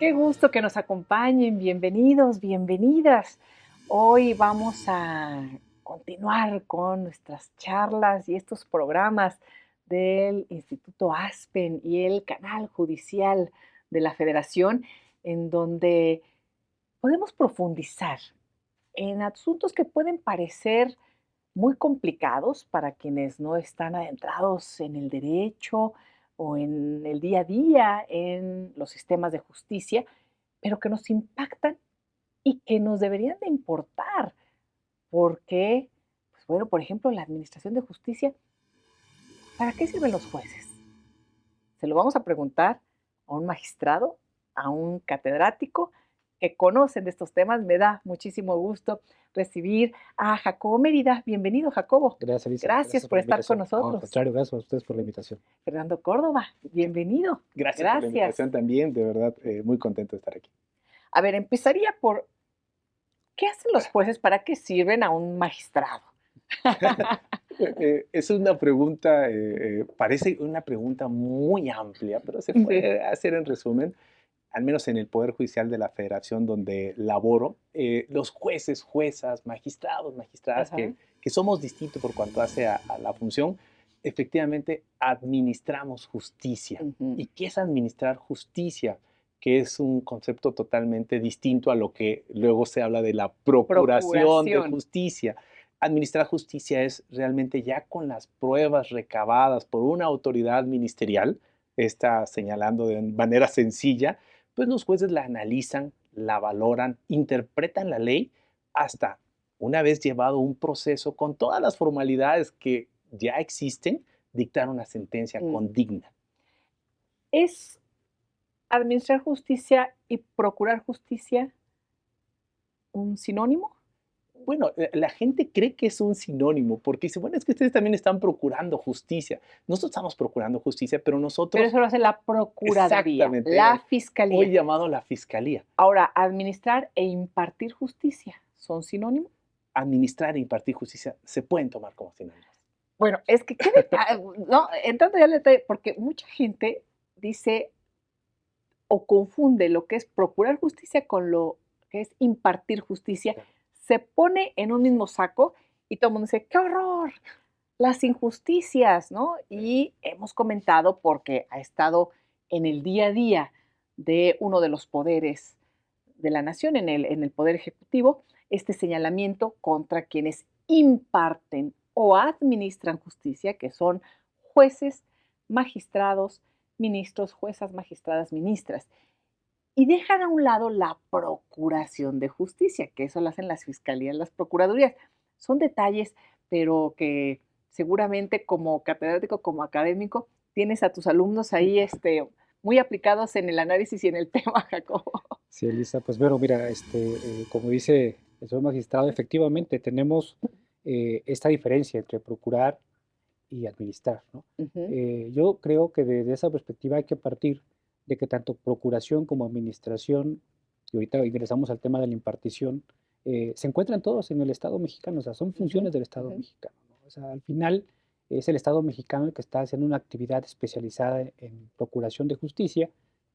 Qué gusto que nos acompañen. Bienvenidos, bienvenidas. Hoy vamos a continuar con nuestras charlas y estos programas del Instituto Aspen y el canal judicial de la Federación, en donde podemos profundizar en asuntos que pueden parecer muy complicados para quienes no están adentrados en el derecho o en el día a día en los sistemas de justicia, pero que nos impactan y que nos deberían de importar, porque, pues bueno, por ejemplo, la administración de justicia, ¿para qué sirven los jueces? Se lo vamos a preguntar a un magistrado, a un catedrático que conocen de estos temas. Me da muchísimo gusto recibir a Jacobo Mérida. Bienvenido, Jacobo. Gracias, Elisa. Gracias Gracias por por la estar con invitación. No, al nosotros. contrario, gracias a ustedes por la invitación. Fernando Córdoba, bienvenido. Gracias por la Gracias. invitación también, de verdad, muy contento de estar aquí. A ver, empezaría por, ¿qué hacen los jueces? ¿Para qué sirven a un magistrado? Es una pregunta, parece una pregunta muy amplia, pero se Sí. puede hacer en resumen, al menos en el Poder Judicial de la Federación donde laboro, los jueces, juezas, magistrados, magistradas, Ajá. que somos distintos por cuanto hace a la función, efectivamente administramos justicia. Ujú. ¿Y qué es administrar justicia? Que es un concepto totalmente distinto a lo que luego se habla de la procuración de Procuración. justicia. Administrar justicia es realmente ya con las pruebas recabadas por una autoridad ministerial, está señalando de manera sencilla, pues los jueces la analizan, la valoran, interpretan la ley hasta una vez llevado un proceso con todas las formalidades que ya existen, dictar una sentencia Mm. condigna. ¿Es administrar justicia y procurar justicia un sinónimo? Bueno, la gente cree que es un sinónimo porque dice, bueno, es que ustedes también están procurando justicia. Nosotros estamos procurando justicia, pero Pero nosotros, eso lo hace la Procuraduría, exactamente, la hoy Fiscalía. llamado la fiscalía, Ahora, administrar e impartir justicia, ¿son sinónimos? administrar e impartir justicia se pueden tomar como sinónimos. Bueno, es que qué detalle, no, entrando ya al detalle, porque mucha gente dice o confunde lo que es procurar justicia con lo que es impartir justicia, Claro. se pone en un mismo saco y todo el mundo dice, ¡qué horror! Las injusticias, ¿no? Y hemos comentado, porque ha estado en el día a día de uno de los poderes de la nación, en el Poder Ejecutivo, este señalamiento contra quienes imparten o administran justicia, que son jueces, magistrados, ministros, juezas, magistradas, ministras. Y dejan a un lado la procuración de justicia, que eso lo hacen las fiscalías, las procuradurías. Son detalles, pero que seguramente como catedrático, como académico, tienes a tus alumnos ahí muy aplicados en el análisis y en el tema, Jacobo. Sí, Elisa, pues bueno, mira, como dice el señor magistrado, efectivamente tenemos esta diferencia entre procurar y administrar, ¿no? Ujú. Yo creo que desde esa perspectiva hay que partir de que tanto procuración como administración, y ahorita ingresamos al tema de la impartición, se encuentran todos en el Estado mexicano, o sea, son Ujú. funciones del Estado Ujú. mexicano, ¿no? O sea, al final es el Estado mexicano el que está haciendo una actividad especializada en procuración de justicia,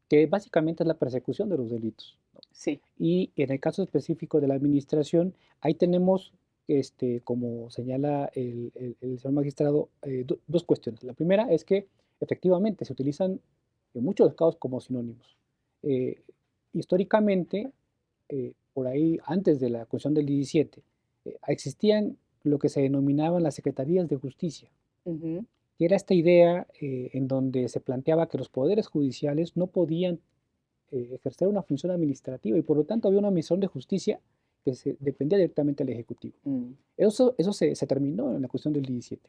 que básicamente es la persecución de los delitos, ¿no? Sí. Y en el caso específico de la administración, ahí tenemos, como señala el señor magistrado, dos cuestiones. La primera es que efectivamente se utilizan en muchos casos como sinónimos. Eh, Históricamente, por ahí antes de la Constitución del 17, existían lo que se denominaban las secretarías de justicia, Ujú. que era esta idea en donde se planteaba que los poderes judiciales no podían ejercer una función administrativa y por lo tanto había una misión de justicia que dependía directamente del Ejecutivo. Mm. Eso se terminó en la cuestión del 17.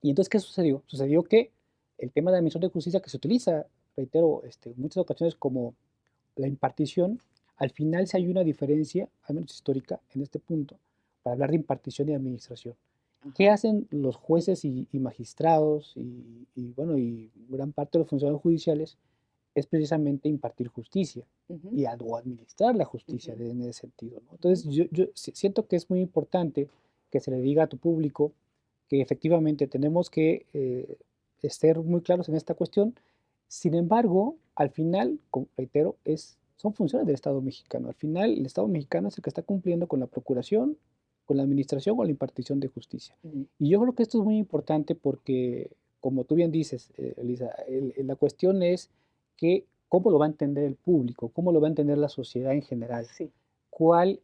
Y entonces, ¿qué sucedió? Sucedió que el tema de la misión de justicia que se utiliza, reitero, en muchas ocasiones como la impartición, al final sí hay una diferencia, al menos histórica, en este punto, para hablar de impartición y administración. ¿Qué Ajá. hacen los jueces y magistrados bueno, y gran parte de los funcionarios judiciales? Es precisamente impartir justicia Ujú. o administrar la justicia Ujú. en ese sentido, ¿no? Ujú. Entonces, yo siento que es muy importante que se le diga a tu público que efectivamente tenemos que ser muy claros en esta cuestión Sin embargo, al final, reitero, son funciones del Estado mexicano. Al final, el Estado mexicano es el que está cumpliendo con la procuración, con la administración o la impartición de justicia. Ujú, Y yo creo que esto es muy importante porque, como tú bien dices, Elisa, la cuestión es que cómo lo va a entender el público, cómo lo va a entender la sociedad en general, sí.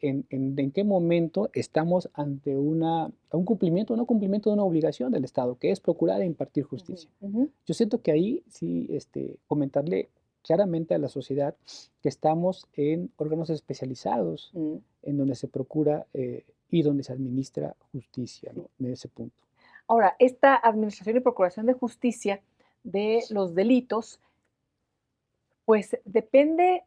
en qué momento estamos ante un cumplimiento o no cumplimiento de una obligación del Estado, que es procurar e impartir Ujú, justicia. ujú, Yo siento que ahí sí comentarle claramente a la sociedad que estamos en órganos especializados mm. en donde se procura y donde se administra justicia, Sí. ¿no? En ese punto. Ahora, esta administración y procuración de justicia de los delitos, pues depende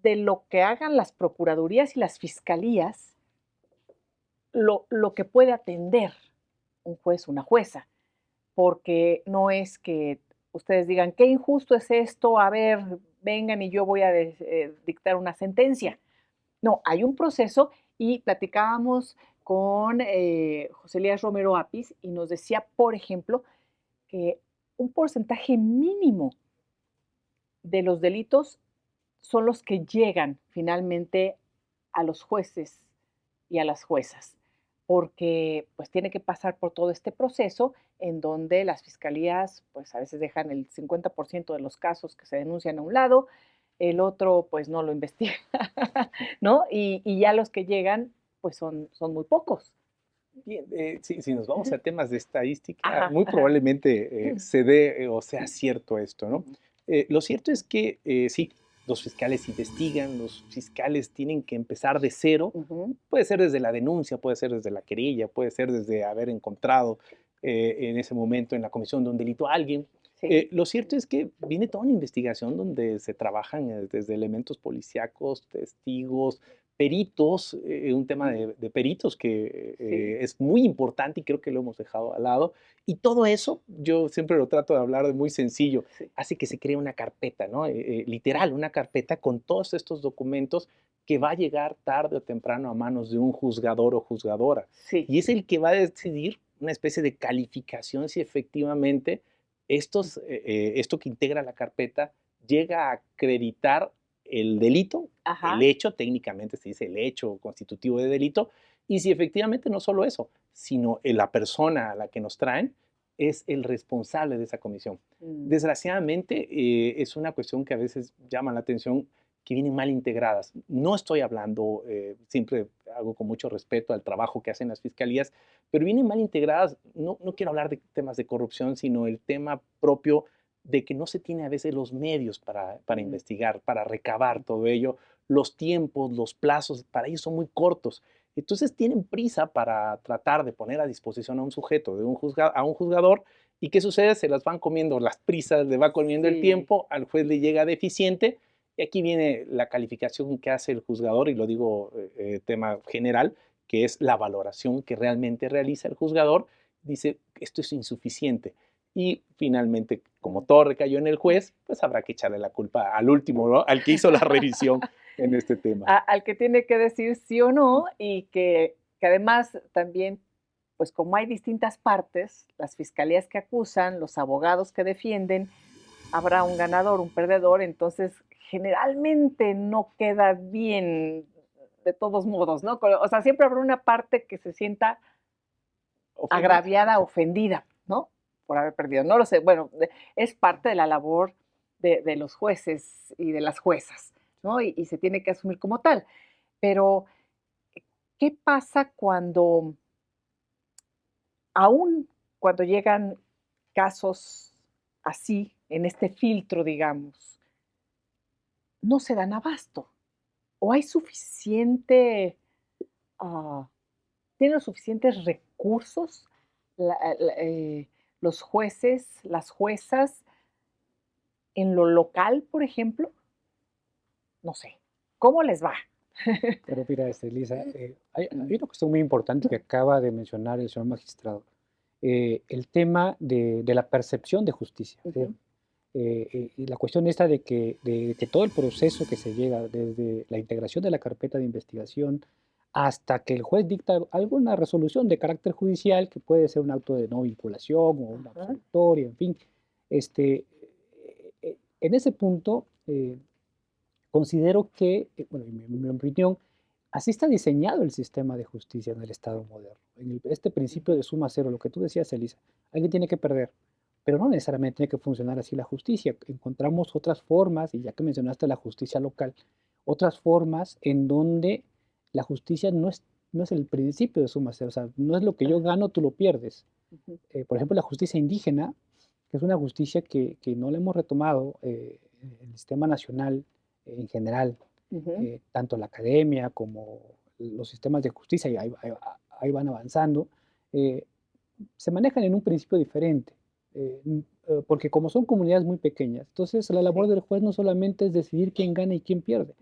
de lo que hagan las procuradurías y las fiscalías, lo que puede atender un juez o una jueza, porque no es que ustedes digan, qué injusto es esto, a ver, vengan y yo voy a dictar una sentencia. No, hay un proceso y platicábamos con José Elías Romero Apis y nos decía, por ejemplo, que un porcentaje mínimo de los delitos son los que llegan finalmente a los jueces y a las juezas, porque pues tiene que pasar por todo este proceso en donde las fiscalías pues a veces dejan el 50% de los casos que se denuncian a un lado, el otro pues no lo investiga, ¿no? Y ya los que llegan pues son muy pocos. Bien, si nos vamos a temas de estadística, Ajá, muy ajá. probablemente se dé o sea cierto esto, ¿no? Ujú, Lo cierto es que sí, los fiscales investigan, los fiscales tienen que empezar de cero, ujú, puede ser desde la denuncia, puede ser desde la querella, puede ser desde haber encontrado en ese momento en la comisión de un delito a alguien. sí. Lo cierto es que viene toda una investigación donde se trabajan desde elementos policíacos, testigos, peritos, un tema de peritos que Sí, es muy importante y creo que lo hemos dejado al lado. Y todo eso, yo siempre lo trato de hablar de muy sencillo, sí, hace que se cree una carpeta, ¿no? Literal, una carpeta con todos estos documentos que va a llegar tarde o temprano a manos de un juzgador o juzgadora. sí. Y es el que va a decidir una especie de calificación si efectivamente esto que integra la carpeta llega a acreditar el delito, el Ajá. hecho, técnicamente se dice el hecho constitutivo de delito, y si efectivamente no solo eso, sino la persona a la que nos traen es el responsable de esa comisión. Mm, Desgraciadamente, es una cuestión que a veces llama la atención que vienen mal integradas. No estoy hablando, siempre hago con mucho respeto al trabajo que hacen las fiscalías, pero vienen mal integradas, no quiero hablar de temas de corrupción, sino el tema propio de que no se tiene a veces los medios para mm, investigar, para recabar todo ello, los tiempos, los plazos, para ellos son muy cortos. Entonces tienen prisa para tratar de poner a disposición a un sujeto, a un juzgador, y ¿qué sucede? Se las van comiendo las prisas, le va comiendo el sí. tiempo, al juez le llega deficiente, y aquí viene la calificación que hace el juzgador, y lo digo tema general, que es la valoración que realmente realiza el juzgador, dice, esto es insuficiente. Y finalmente, como Mm. todo recayó en el juez, pues habrá que echarle la culpa al último, ¿no? Al que hizo la revisión en este tema. Al que tiene que decir sí o no y que además también, pues como hay distintas partes, las fiscalías que acusan, los abogados que defienden, habrá un ganador, un perdedor, entonces generalmente no queda bien de todos modos, ¿no? O sea, siempre habrá una parte que se sienta Ofendida. agraviada, ofendida, ¿no? Por haber perdido. No lo sé. Bueno, es parte de la labor de los jueces y de las juezas, ¿no? Y se tiene que asumir como tal. Pero, ¿qué pasa cuando, aún cuando llegan casos así, en este filtro, digamos, no se dan abasto? ¿O hay suficiente, ah, tienen los suficientes recursos los jueces, las juezas, en lo local, por ejemplo? No sé. ¿Cómo les va? Pero mira, Elisa, hay una cuestión muy importante que acaba de mencionar el señor magistrado. El tema de la percepción de justicia. ¿Sí? Ujú, Y la cuestión esta de que todo el proceso que se llega desde la integración de la carpeta de investigación hasta que el juez dicta alguna resolución de carácter judicial, que puede ser un auto de no vinculación o una ajá, absolutoria, en fin, este, en ese punto, considero que, bueno, en mi opinión, así está diseñado el sistema de justicia en el Estado moderno. Este principio Ujú. de suma cero, lo que tú decías, Elisa, alguien tiene que perder, pero no necesariamente tiene que funcionar así la justicia. Encontramos otras formas, y ya que mencionaste la justicia local, otras formas en donde la justicia no es el principio de suma cero, o sea, no es lo que yo Ajá. gano, tú lo pierdes. Ujú. Por ejemplo, la justicia indígena, que es una justicia que no la hemos retomado en el sistema nacional en general, Ujú. tanto la academia como los sistemas de justicia, y ahí van avanzando, eh, se manejan en un principio diferente, porque como son comunidades muy pequeñas, entonces la labor Sí. del juez no solamente es decidir quién gana y quién pierde,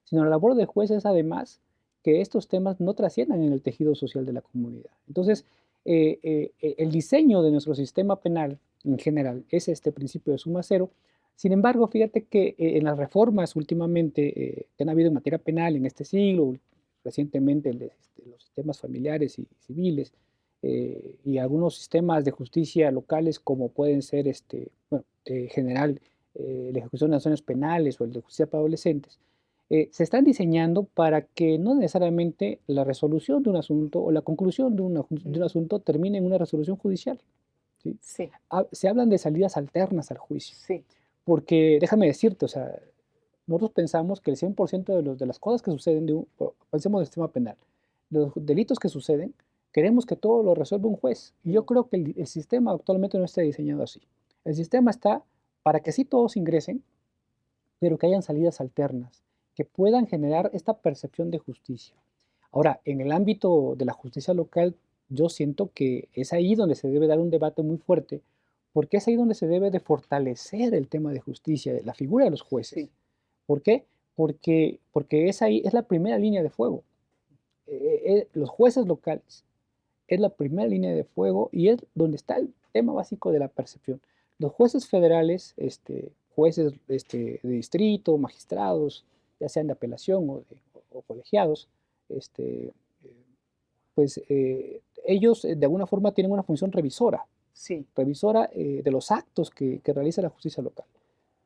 sino la labor del juez es además que estos temas no trasciendan en el tejido social de la comunidad. Entonces, el diseño de nuestro sistema penal en general es este principio de suma cero. Sin embargo, fíjate que en las reformas últimamente que han habido en materia penal en este siglo, recientemente los sistemas familiares y civiles, y algunos sistemas de justicia locales como pueden ser bueno, general, la ejecución de acciones penales o el de justicia para adolescentes, se están diseñando para que no necesariamente la resolución de un asunto o la conclusión de un Mm. asunto termine en una resolución judicial, ¿sí? Sí, Se hablan de salidas alternas al juicio, sí. porque déjame decirte, o sea, nosotros pensamos que el 100% de las cosas que suceden, pensemos del sistema penal, los delitos que suceden, queremos que todo lo resuelva un juez. Y yo Mm. creo que el sistema actualmente no está diseñado así. El sistema está para que sí todos ingresen, pero que hayan salidas alternas, que puedan generar esta percepción de justicia. Ahora, en el ámbito de la justicia local, yo siento que es ahí donde se debe dar un debate muy fuerte, porque es ahí donde se debe de fortalecer el tema de justicia, la figura de los jueces. Sí. ¿Por qué? Porque es ahí, es la primera línea de fuego. Los jueces locales es la primera línea de fuego y es donde está el tema básico de la percepción. Los jueces federales, jueces de distrito, magistrados, ya sean de apelación o colegiados, este, eh, pues ellos de alguna forma tienen una función revisora, Sí. de los actos que realiza la justicia local.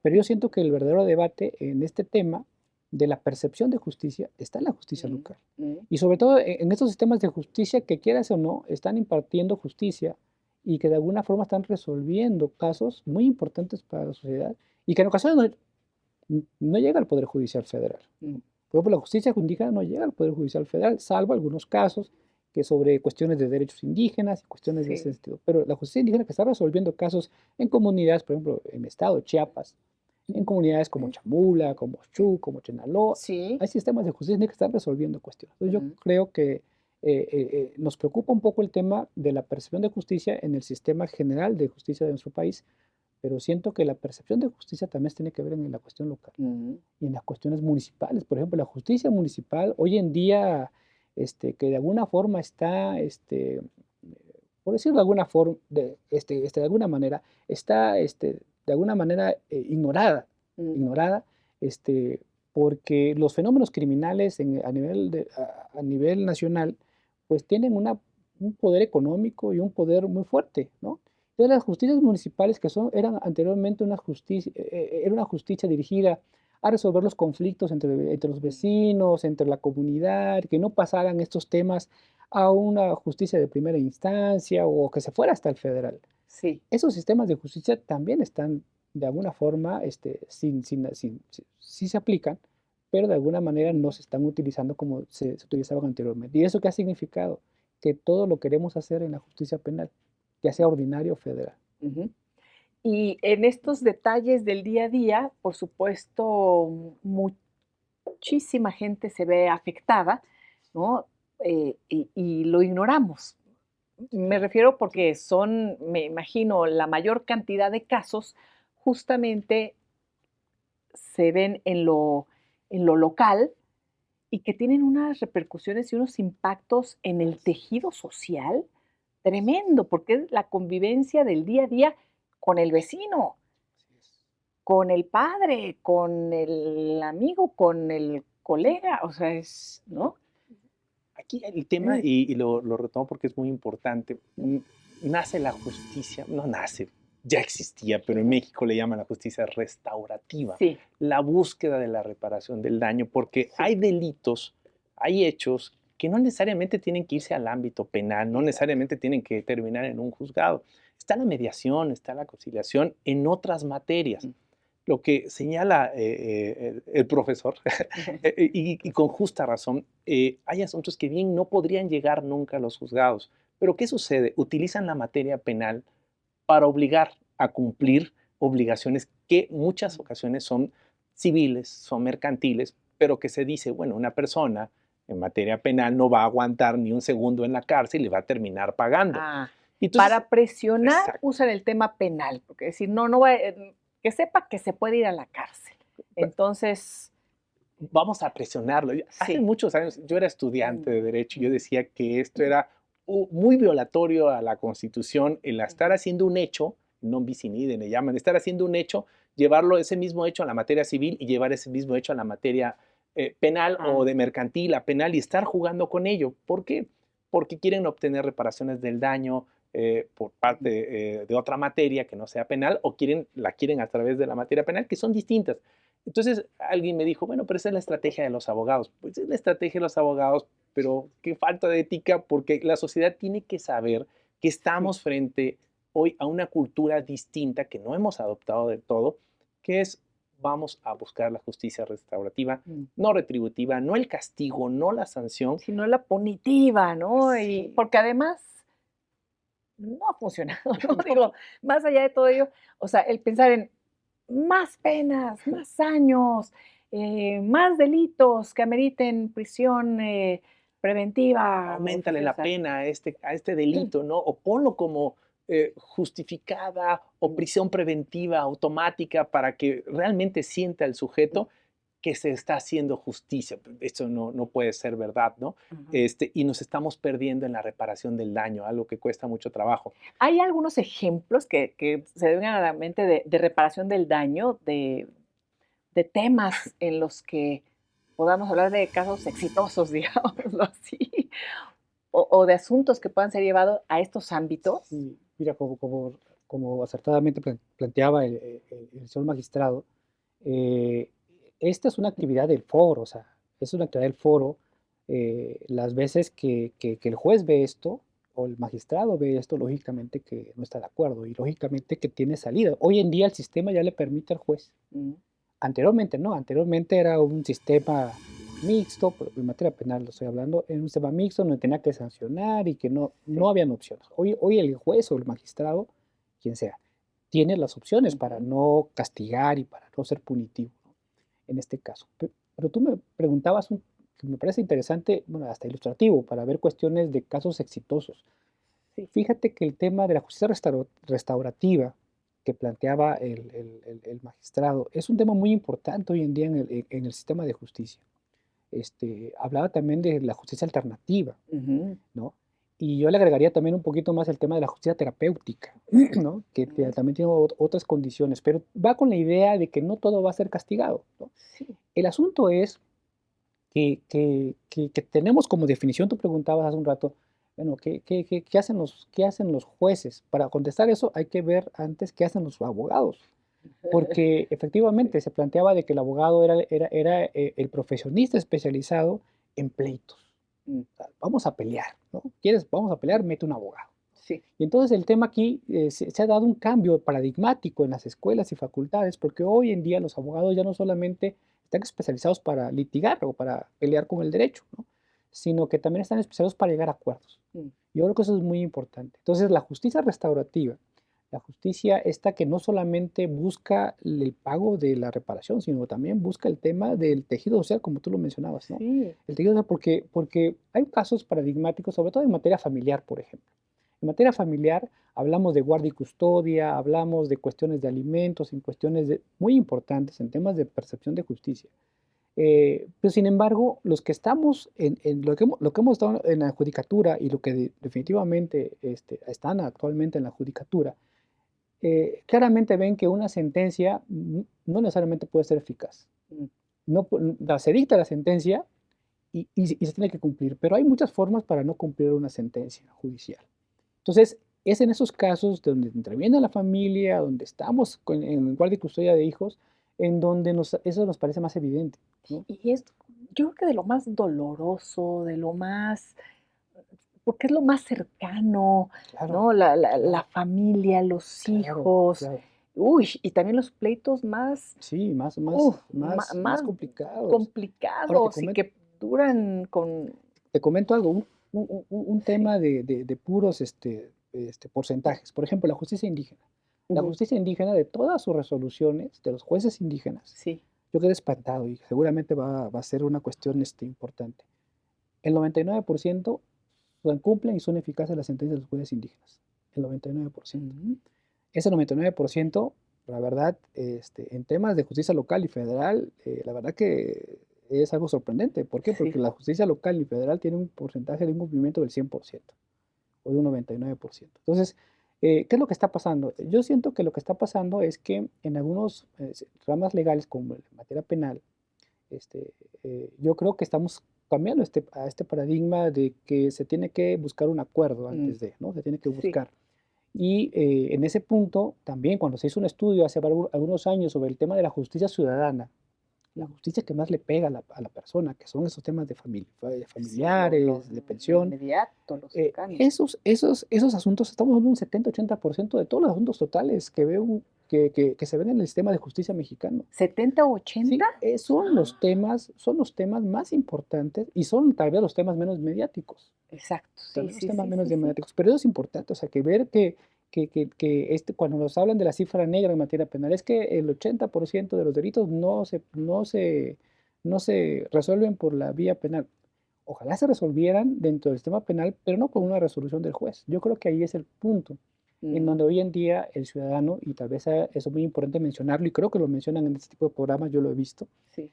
Pero yo siento que el verdadero debate en este tema de la percepción de justicia está en la justicia Mm. local. Mm. Y sobre todo en estos sistemas de justicia que quieras o no, están impartiendo justicia y que de alguna forma están resolviendo casos muy importantes para la sociedad y que en ocasiones no llega al Poder Judicial Federal. Mm. Por ejemplo, la justicia indígena no llega al Poder Judicial Federal, salvo algunos casos que sobre cuestiones de derechos indígenas y cuestiones de ese Sí. sentido. Pero la justicia indígena que está resolviendo casos en comunidades, por ejemplo, en el estado de Chiapas, en comunidades como Chamula, como Chu, como Chenaló, Sí. hay sistemas de justicia indígena que están resolviendo cuestiones. Entonces yo Mm. creo que nos preocupa un poco el tema de la percepción de justicia en el sistema general de justicia de nuestro país, pero siento que la percepción de justicia también tiene que ver en la cuestión local Mm. y en las cuestiones municipales. Por ejemplo, la justicia municipal hoy en día, que de alguna forma está, por decirlo de alguna forma, de alguna manera, está, de alguna manera ignorada, Mm. ignorada, porque los fenómenos criminales a nivel nacional, pues tienen un poder económico y un poder muy fuerte, ¿no? Entonces las justicias municipales eran anteriormente era una justicia dirigida a resolver los conflictos entre los Mm. vecinos, entre la comunidad, que no pasaran estos temas a una justicia de primera instancia o que se fuera hasta el federal. Sí. Esos sistemas de justicia también están de alguna forma, sí se aplican, pero de alguna manera no Ujú. se están utilizando como se utilizaban anteriormente. ¿Y eso qué ha significado? Que todo lo queremos hacer en la justicia penal, ya sea ordinaria o federal. Ujú. Y en estos detalles del día a día, por supuesto, muchísima gente se ve afectada, ¿no? Y lo ignoramos. Me refiero porque son, me imagino, la mayor cantidad de casos justamente se ven en lo local y que tienen unas repercusiones y unos impactos en el tejido social tremendo, porque es la convivencia del día a día con el vecino, Así es. con el padre, con el amigo, con el colega, o sea, es, ¿no? Aquí el tema, Mm. y lo retomo porque es muy importante, nace la justicia, no nace. ya existía, pero en México le llaman la justicia restaurativa, Sí, la búsqueda de la reparación del daño, porque sí, hay delitos, hay hechos que no necesariamente tienen que irse al ámbito penal, no exacto. necesariamente tienen que terminar en un juzgado. Está la mediación, está la conciliación en otras materias. Mm. Lo que señala el profesor, y con justa razón, hay asuntos que bien no podrían llegar nunca a los juzgados. Pero ¿qué sucede? Utilizan la materia penal para obligar a cumplir obligaciones que muchas ocasiones son civiles, son mercantiles, pero que se dice, bueno, una persona en materia penal no va a aguantar ni un segundo en la cárcel y va a terminar pagando. Ah, Entonces, para presionar exacto. usan el tema penal, porque decir, no, no va, que sepa que se puede ir a la cárcel. Entonces, Vamos a presionarlo. Hace sí. muchos años yo era estudiante de Derecho y yo decía que esto era muy violatorio a la Constitución, el estar haciendo un hecho, non bis in idem le llaman, estar haciendo un hecho, llevarlo ese mismo hecho a la materia civil y llevar ese mismo hecho a la materia penal o de mercantil a penal y estar jugando con ello. ¿Por qué? Porque quieren obtener reparaciones del daño por parte de otra materia que no sea penal o la quieren a través de la materia penal, que son distintas. Entonces alguien me dijo, bueno, pero esa es la estrategia de los abogados. Pues es la estrategia de los abogados, pero qué falta de ética, porque la sociedad tiene que saber que Sí. estamos frente hoy a una cultura distinta que no hemos adoptado del todo, que es vamos a buscar la justicia restaurativa, Mm. no retributiva, no el castigo, no la sanción. Sino la punitiva, ¿no? Y Sí, porque además no ha funcionado, ¿no? Digo, más allá de todo ello, o sea, el pensar en más penas, más años, más delitos que ameriten prisión preventiva aumentale la oficiosa. pena a este delito, ¿no? O ponlo como justificada o Mm, prisión preventiva automática para que realmente sienta el sujeto que se está haciendo justicia. Esto no puede ser verdad, ¿no? ujú. Y nos estamos perdiendo en la reparación del daño, algo que cuesta mucho trabajo. ¿Hay algunos ejemplos que se vengan a la mente de reparación del daño, de temas en los que podamos hablar de casos exitosos, digámoslo así, o de asuntos que puedan ser llevados a estos ámbitos? Y mira, como acertadamente planteaba el señor magistrado, eh, esta es una actividad del foro, o sea, es una actividad del foro. Las veces que el juez ve esto o el magistrado ve esto, lógicamente que no está de acuerdo y lógicamente que tiene salida. Hoy en día el sistema ya le permite al juez. Mm, Anteriormente no, anteriormente era un sistema mixto, en materia penal lo estoy hablando, en un sistema mixto donde tenía que sancionar y que no sí. habían opciones. Hoy el juez o el magistrado, quien sea, tiene las opciones para Ujú. no castigar y para no ser punitivo, ¿no? En este caso. Pero tú me preguntabas, que me parece interesante, bueno, hasta ilustrativo, para ver cuestiones de casos exitosos. Sí. Fíjate que el tema de la justicia restaurativa que planteaba el magistrado es un tema muy importante hoy en día en el sistema de justicia. Hablaba también de la justicia alternativa, Ujú, ¿no? Y yo le agregaría también un poquito más el tema de la justicia terapéutica, ¿no? Que ujú. también tiene otras condiciones, pero va con la idea de que no todo va a ser castigado, ¿no? Sí. El asunto es que tenemos como definición, tú preguntabas hace un rato, bueno, qué hacen los jueces? Para contestar eso hay que ver antes qué hacen los abogados, porque Sí. efectivamente se planteaba de que el abogado era el profesionista especializado en pleitos. Mm, O sea, vamos a pelear, ¿no? ¿Quieres? Vamos a pelear, mete un abogado. sí. Y entonces el tema aquí se ha dado un cambio paradigmático en las escuelas y facultades, porque hoy en día los abogados ya no solamente están especializados para litigar o para pelear con el derecho, ¿no? Sino que también están especializados para llegar a acuerdos. Mm, Yo creo que eso es muy importante. Entonces la justicia restaurativa, la justicia esta que no solamente busca el pago de la reparación, sino también busca el tema del tejido social, como tú lo mencionabas, ¿no? sí. El tejido social porque hay casos paradigmáticos, sobre todo en materia familiar, por ejemplo. En materia familiar hablamos de guardia y custodia, hablamos de cuestiones de alimentos, en cuestiones muy importantes en temas de percepción de justicia. Pero sin embargo, los que estamos en lo que hemos estado en la judicatura y lo que definitivamente están actualmente en la judicatura, claramente ven que una sentencia no necesariamente puede ser eficaz. Mm, No, se dicta la sentencia y se tiene que cumplir, pero hay muchas formas para no cumplir una sentencia judicial. Entonces, es en esos casos donde interviene la familia, donde estamos en guardia y custodia de hijos, en donde eso nos parece más evidente, ¿no? Y es, yo creo que de lo más doloroso, de lo más, porque es lo más cercano, Claro, ¿no? La claro, familia, los claro, hijos, claro. uy, y también los pleitos más, Sí, más más complicados. Ahora complicados y que duran con... te comento algo, un Sí. tema de puros porcentajes. Por ejemplo, la justicia indígena. La Ujú. justicia indígena, de todas sus resoluciones, de los jueces indígenas, Sí. yo quedé espantado y seguramente va a ser una cuestión importante. El 99% cumplen y son eficaces las sentencias de los jueces indígenas. El 99%. Ujú. Ese 99%, la verdad, en temas de justicia local y federal, la verdad que es algo sorprendente. ¿Por qué? Porque Sí. la justicia local y federal tiene un porcentaje de un cumplimiento del 100% o de un 99%. Entonces, ¿qué es lo que está pasando? Yo siento que lo que está pasando es que en algunos ramas legales, como en materia penal, este, yo creo que estamos cambiando a este paradigma de que se tiene que buscar un acuerdo Mm. antes de, ¿no? Se tiene que Sí. buscar. Y en ese punto, también cuando se hizo un estudio hace algunos años sobre el tema de la justicia ciudadana, la Mm. justicia que más le pega a la persona, que son esos temas de Sí, lo familiares, de pensión, inmediato, lo cercano. esos asuntos, estamos hablando de un 70-80% de todos los asuntos totales que se ven en el sistema de justicia mexicano. ¿70 o Sí, 80? son los temas más importantes y son tal vez los temas menos mediáticos. Exacto, sí, También los sí, temas sí, menos sí, sí. mediáticos, pero eso es importante, o sea, que ver cuando nos hablan de la cifra negra en materia penal, es que el 80% de los delitos no se resuelven por la vía penal. Ojalá se resolvieran dentro del sistema penal, pero no con una resolución del juez. Yo creo que ahí es el punto, en Mm. donde hoy en día el ciudadano, y tal vez eso es muy importante mencionarlo, y creo que lo mencionan en este tipo de programas, yo lo he visto, Sí.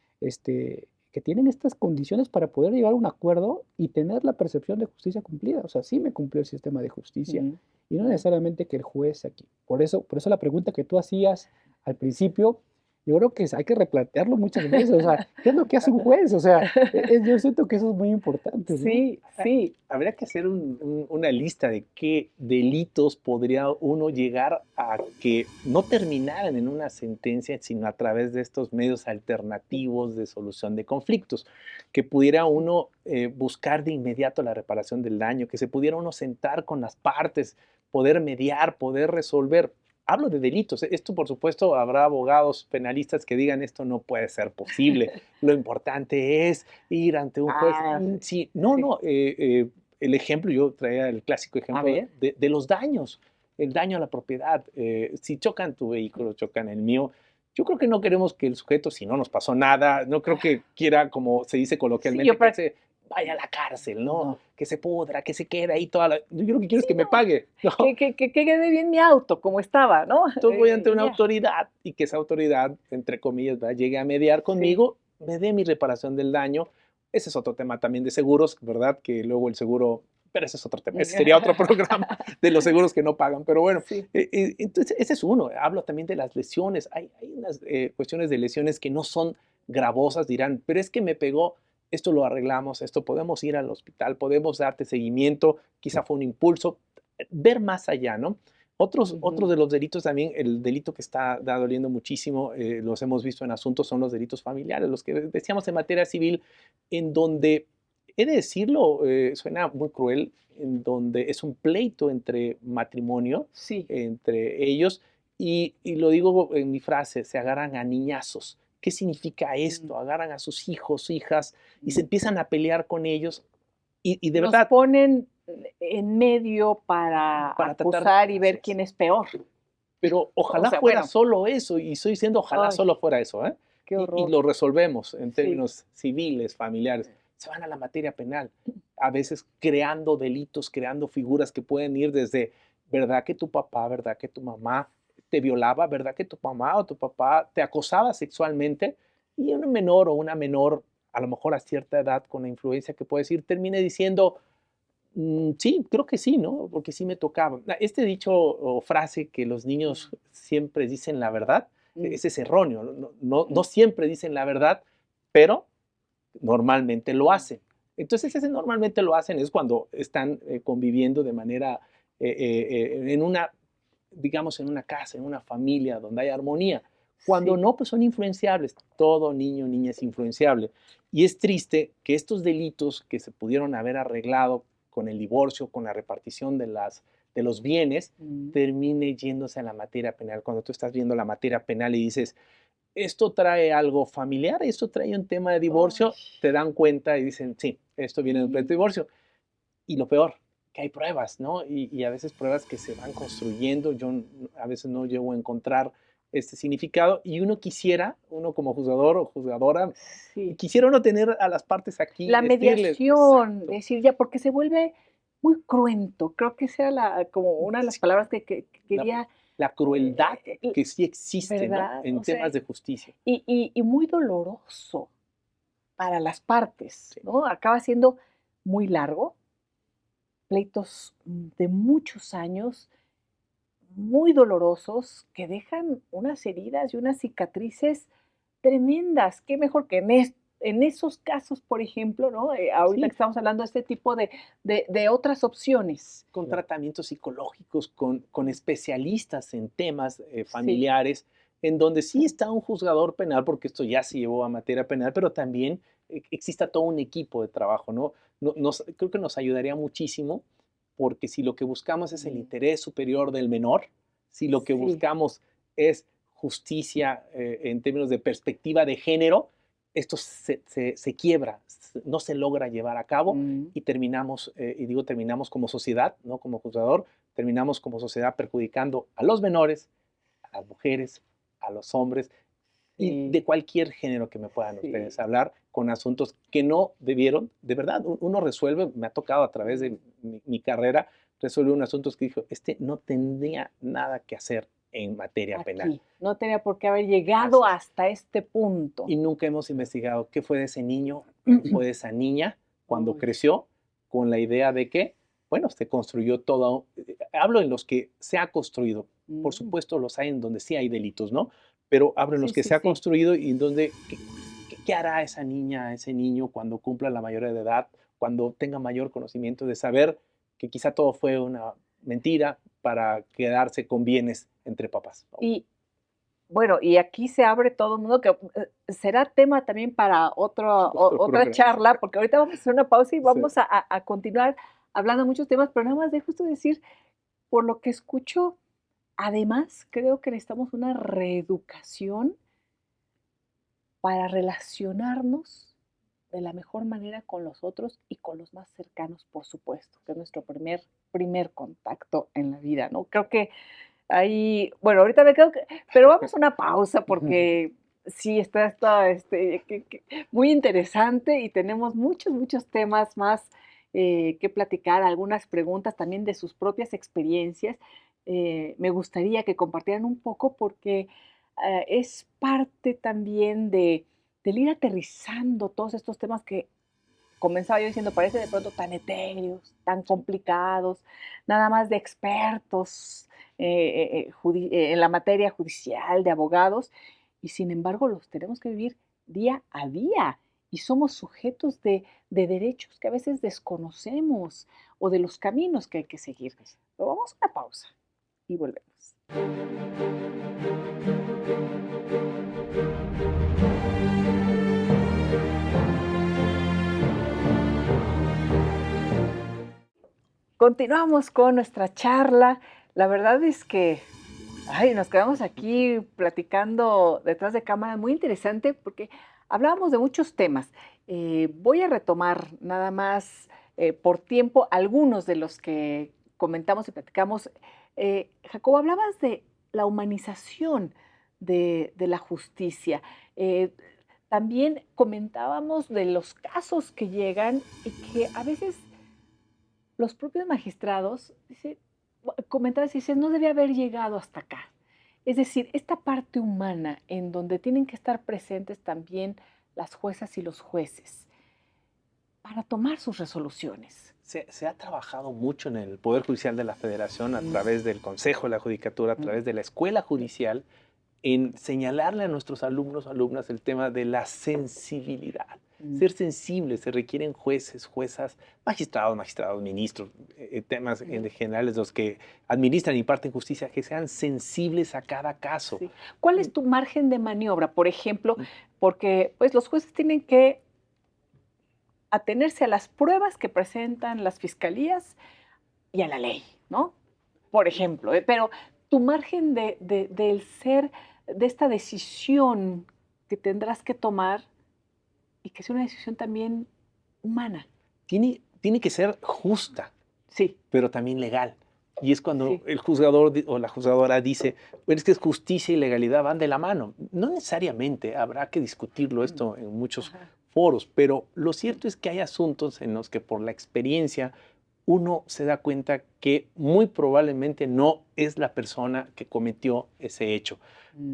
que tienen estas condiciones para poder llegar a un acuerdo y tener la percepción de justicia cumplida. O sea, sí me cumplió el sistema de justicia Mm. y no Mm. necesariamente que el juez aquí. Por eso la pregunta que tú hacías al principio, yo creo que hay que replantearlo muchas veces. O sea, ¿qué es lo que hace un juez? O sea, yo siento que eso es muy importante, ¿no? Sí, sí. Habría que hacer una lista de qué delitos podría uno llegar a que no terminaran en una sentencia, sino a través de estos medios alternativos de solución de conflictos, que pudiera uno buscar de inmediato la reparación del daño, que se pudiera uno sentar con las partes, poder mediar, poder resolver. Hablo de delitos. Esto, por supuesto, habrá abogados penalistas que digan esto no puede ser posible. Lo importante es ir ante un juez. Ah, Sí, no, sí. no. El ejemplo, yo traía el clásico A ejemplo ver. de los daños, el daño a la propiedad. Si chocan tu vehículo, chocan el mío, yo creo que no queremos que el sujeto, si no nos pasó nada, no creo que quiera, como se dice Sí, yo coloquialmente, que se vaya a la cárcel, ¿no? No, Que se pudra, que se quede ahí toda la... Yo lo que quiero es sí, que me no. pague, ¿no? Que quede bien mi auto como estaba, ¿no? Entonces voy ante Y una ya. autoridad y que esa autoridad, entre comillas, ¿verdad? Llegue a mediar Sí. conmigo, me dé mi reparación del daño. Ese es otro tema también de seguros, ¿verdad? Que luego el seguro, pero ese es otro tema, ese sería otro programa de los seguros que no pagan. Pero bueno, Sí. entonces ese es uno. Hablo también de las lesiones. Hay unas cuestiones de lesiones que no son gravosas, dirán, pero es que me pegó, esto lo arreglamos, esto podemos ir al hospital, podemos darte seguimiento, quizá fue un impulso, ver más allá, ¿no? Otros Ujú. de los delitos también, el delito que está doliendo muchísimo, los hemos visto en asuntos, son los delitos familiares, los que decíamos en materia civil, en donde, he de decirlo, suena muy cruel, en donde es un pleito entre matrimonio, Sí. entre ellos, y lo digo en mi frase, se agarran a niñazos. ¿Qué significa Mm. esto? Agarran a sus hijos, hijas, y se Mm. empiezan a pelear con ellos, y de Los verdad, ponen en medio para para tratar de... acusar y Así ver es. quién es peor. Pero O ojalá sea, fuera bueno, solo eso, y estoy diciendo ojalá ay, solo fuera eso, ¿eh? qué Y horror. lo resolvemos en Sí. términos civiles, familiares. Se van a la materia penal, a veces creando delitos, creando figuras que pueden ir desde, ¿verdad que tu papá, verdad que tu mamá te violaba, verdad que tu mamá o tu papá te acosaba sexualmente? Y un menor o una menor, a lo mejor a cierta edad, con la influencia que puedes ir, termine diciendo, sí, creo que sí, ¿no? Porque sí me tocaba. Este dicho o frase que los niños Mm. siempre dicen la verdad, Mm. ese es erróneo. No siempre dicen la verdad, pero normalmente lo Mm. hacen. Entonces, ese normalmente lo hacen es cuando están conviviendo de manera en una, digamos, en una casa, en una familia donde hay armonía. Cuando no, pues son influenciables. Todo niño o niña es influenciable. Y es triste que estos delitos que se pudieron haber arreglado con el divorcio, con la repartición de los bienes, termine yéndose a la materia penal. Cuando tú estás viendo la materia penal y dices, esto trae algo familiar, esto trae un tema de divorcio, te dan cuenta y dicen, sí, esto viene del pleito de divorcio. Y lo peor, que hay pruebas, ¿no? Y a veces pruebas que se van construyendo. Yo a veces no llego a encontrar este significado y uno como juzgador o juzgadora, quisiera uno tener a las partes aquí. La mediación, decir ya, porque se vuelve muy cruento. Creo que esa era como una de las palabras que quería. La crueldad que sí existe, ¿no? En o temas sea, de justicia. Y muy doloroso para las partes, ¿no? Acaba siendo muy largo, pleitos de muchos años, muy dolorosos, que dejan unas heridas y unas cicatrices tremendas. Qué mejor que en esos casos, por ejemplo, ¿no? Ahorita que estamos hablando de este tipo de otras opciones. Con tratamientos psicológicos, con especialistas en temas familiares, en donde sí está un juzgador penal, porque esto ya se llevó a materia penal, pero también exista todo un equipo de trabajo, ¿no? Creo que nos ayudaría muchísimo, porque si lo que buscamos es el interés superior del menor, si lo que buscamos es justicia en términos de perspectiva de género, esto se quiebra, no se logra llevar a cabo y terminamos, terminamos como sociedad, no como juzgador, terminamos como sociedad perjudicando a los menores, a las mujeres, a los hombres y de cualquier género que me puedan ustedes hablar con asuntos que no debieron, de verdad, uno resuelve, me ha tocado a través de mi carrera, resolver unos asuntos que dijo, no tendría nada que hacer en materia penal. No tenía por qué haber llegado hasta este punto. Y nunca hemos investigado qué fue de ese niño, qué fue de esa niña cuando creció, con la idea de que, bueno, se construyó todo. Hablo en los que se ha construido. Por supuesto, los hay en donde sí hay delitos, ¿no? Pero hablo en los que se ha construido y en donde, ¿qué hará esa niña, ese niño cuando cumpla la mayoría de edad, cuando tenga mayor conocimiento de saber que quizá todo fue una mentira para quedarse con bienes entre papás? Y bueno, y aquí se abre todo el mundo, que será tema también para otra charla, porque ahorita vamos a hacer una pausa y vamos a continuar hablando de muchos temas, pero nada más de justo decir, por lo que escucho, además creo que necesitamos una reeducación para relacionarnos de la mejor manera con los otros y con los más cercanos, por supuesto, que es nuestro primer contacto en la vida, ¿no? Creo que ahí, bueno, ahorita me quedo, pero vamos a una pausa porque sí, está muy interesante y tenemos muchos temas más que platicar, algunas preguntas también de sus propias experiencias. Me gustaría que compartieran un poco porque es parte también del ir aterrizando todos estos temas que comenzaba yo diciendo, parece de pronto tan etéreos, tan complicados, nada más de expertos en la materia judicial, de abogados, y sin embargo los tenemos que vivir día a día y somos sujetos de derechos que a veces desconocemos o de los caminos que hay que seguir. Pero vamos a una pausa y volvemos. Continuamos con nuestra charla. La verdad es que nos quedamos aquí platicando detrás de cámara, muy interesante porque hablábamos de muchos temas. Voy a retomar nada más por tiempo algunos de los que comentamos y platicamos. Jacobo, hablabas de la humanización de la justicia. También comentábamos de los casos que llegan y que a veces los propios magistrados comentabas y dices, no debe haber llegado hasta acá. Es decir, esta parte humana en donde tienen que estar presentes también las juezas y los jueces para tomar sus resoluciones. Se ha trabajado mucho en el Poder Judicial de la Federación a través del Consejo de la Judicatura, a través de la Escuela Judicial, en señalarle a nuestros alumnos, alumnas, el tema de la sensibilidad. Ser sensibles, se requieren jueces, juezas, magistrados, ministros, temas en general, los que administran y imparten justicia, que sean sensibles a cada caso. Sí. ¿Cuál es tu margen de maniobra, por ejemplo? Porque pues, los jueces tienen que atenerse a las pruebas que presentan las fiscalías y a la ley, ¿no? Por ejemplo, pero tu margen del ser, de esta decisión que tendrás que tomar y que sea una decisión también humana. Tiene que ser justa, Sí. pero también legal. Y es cuando Sí. el juzgador o la juzgadora dice, bueno, es que justicia y legalidad van de la mano. No necesariamente, habrá que discutirlo esto en muchos foros, pero lo cierto es que hay asuntos en los que por la experiencia uno se da cuenta que muy probablemente no es la persona que cometió ese hecho.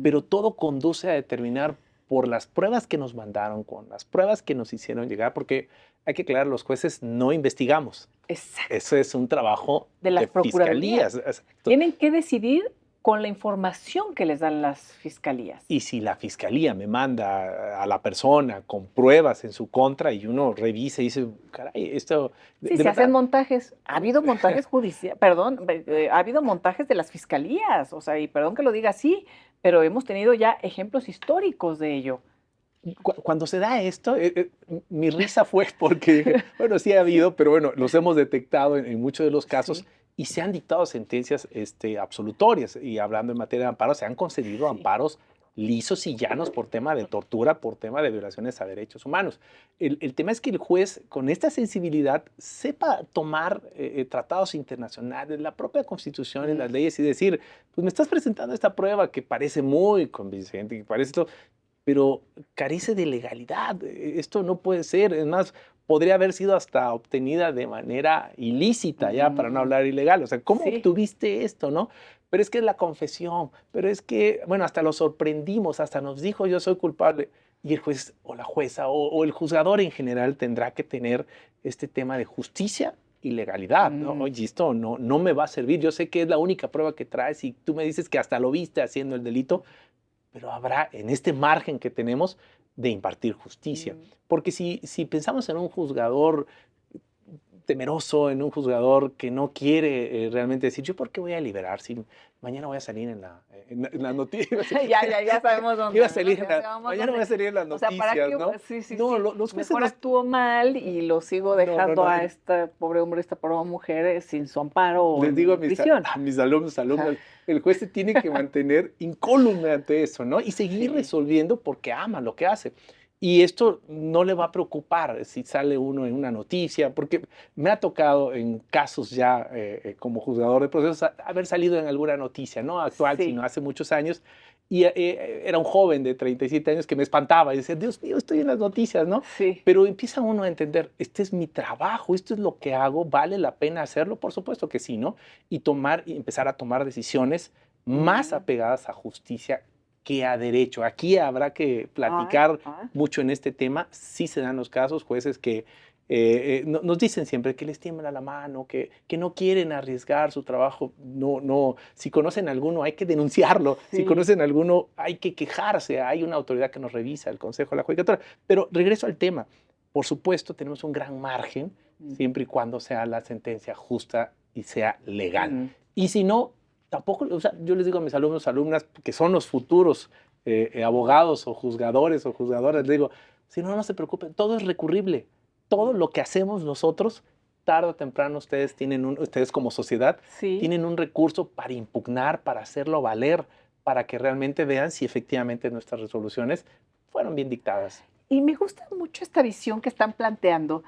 Pero todo conduce a determinar por las pruebas que nos mandaron, con las pruebas que nos hicieron llegar, porque hay que aclarar, los jueces no investigamos. Exacto. Eso es un trabajo de las procuradurías. fiscalías. Tienen que decidir con la información que les dan las fiscalías. Y si la fiscalía me manda a la persona con pruebas en su contra y uno revisa y dice, caray, esto... Sí, se hacen montajes. Ha habido montajes judiciales, perdón, ha habido montajes de las fiscalías, o sea, y perdón que lo diga así, pero hemos tenido ya ejemplos históricos de ello. Cuando se da esto, mi risa fue porque, bueno, sí ha habido, pero bueno, los hemos detectado en muchos de los casos. Sí. Y se han dictado sentencias absolutorias. Y hablando en materia de amparos, se han concedido amparos lisos y llanos por tema de tortura, por tema de violaciones a derechos humanos. El tema es que el juez, con esta sensibilidad, sepa tomar tratados internacionales, la propia Constitución y las leyes y decir, pues me estás presentando esta prueba que parece muy convincente, que parece esto, pero carece de legalidad. Esto no puede ser. Es más, podría haber sido hasta obtenida de manera ilícita, ya para no hablar ilegal. O sea, ¿cómo obtuviste esto, no? Pero es que es la confesión, pero es que, bueno, hasta lo sorprendimos, hasta nos dijo yo soy culpable. Y el juez o la jueza o el juzgador en general tendrá que tener este tema de justicia y legalidad, ¿no? Oye, esto no me va a servir. Yo sé que es la única prueba que traes y tú me dices que hasta lo viste haciendo el delito, pero habrá en este margen que tenemos de impartir justicia. Porque si pensamos en un juzgador temeroso, en un juzgador que no quiere realmente decir, ¿yo por qué voy a liberar si mañana voy a salir en la noticia? ya sabemos dónde. Iba a salir mañana voy a salir en las noticias, o sea, ¿para qué? ¿No? Sí. Los jueces mejor actuó mal y lo sigo dejando a este pobre hombre, esta pobre mujer sin su amparo. Les digo a mis alumnos, el juez se tiene que mantener incólume ante eso, ¿no? Y seguir resolviendo porque ama lo que hace. Y esto no le va a preocupar si sale uno en una noticia, porque me ha tocado en casos ya como juzgador de procesos haber salido en alguna noticia, no actual, sino hace muchos años, y era un joven de 37 años que me espantaba y decía, Dios mío, estoy en las noticias, ¿no? Sí. Pero empieza uno a entender, este es mi trabajo, esto es lo que hago, ¿vale la pena hacerlo? Por supuesto que sí, ¿no? Y empezar a tomar decisiones más apegadas a justicia que a derecho. Aquí habrá que platicar mucho en este tema. Sí se dan los casos, jueces que nos dicen siempre que les tiembla la mano, que no quieren arriesgar su trabajo. No. Si conocen a alguno, hay que denunciarlo. Sí. Si conocen a alguno, hay que quejarse. Hay una autoridad que nos revisa, el Consejo de la Judicatura. Pero regreso al tema. Por supuesto, tenemos un gran margen, siempre y cuando sea la sentencia justa y sea legal. Y si no, tampoco, o sea, yo les digo a mis alumnos, alumnas, que son los futuros abogados o juzgadores o juzgadoras, les digo, si no se preocupen, todo es recurrible. Todo lo que hacemos nosotros, tarde o temprano, ustedes como sociedad, tienen un recurso para impugnar, para hacerlo valer, para que realmente vean si efectivamente nuestras resoluciones fueron bien dictadas. Y me gusta mucho esta visión que están planteando,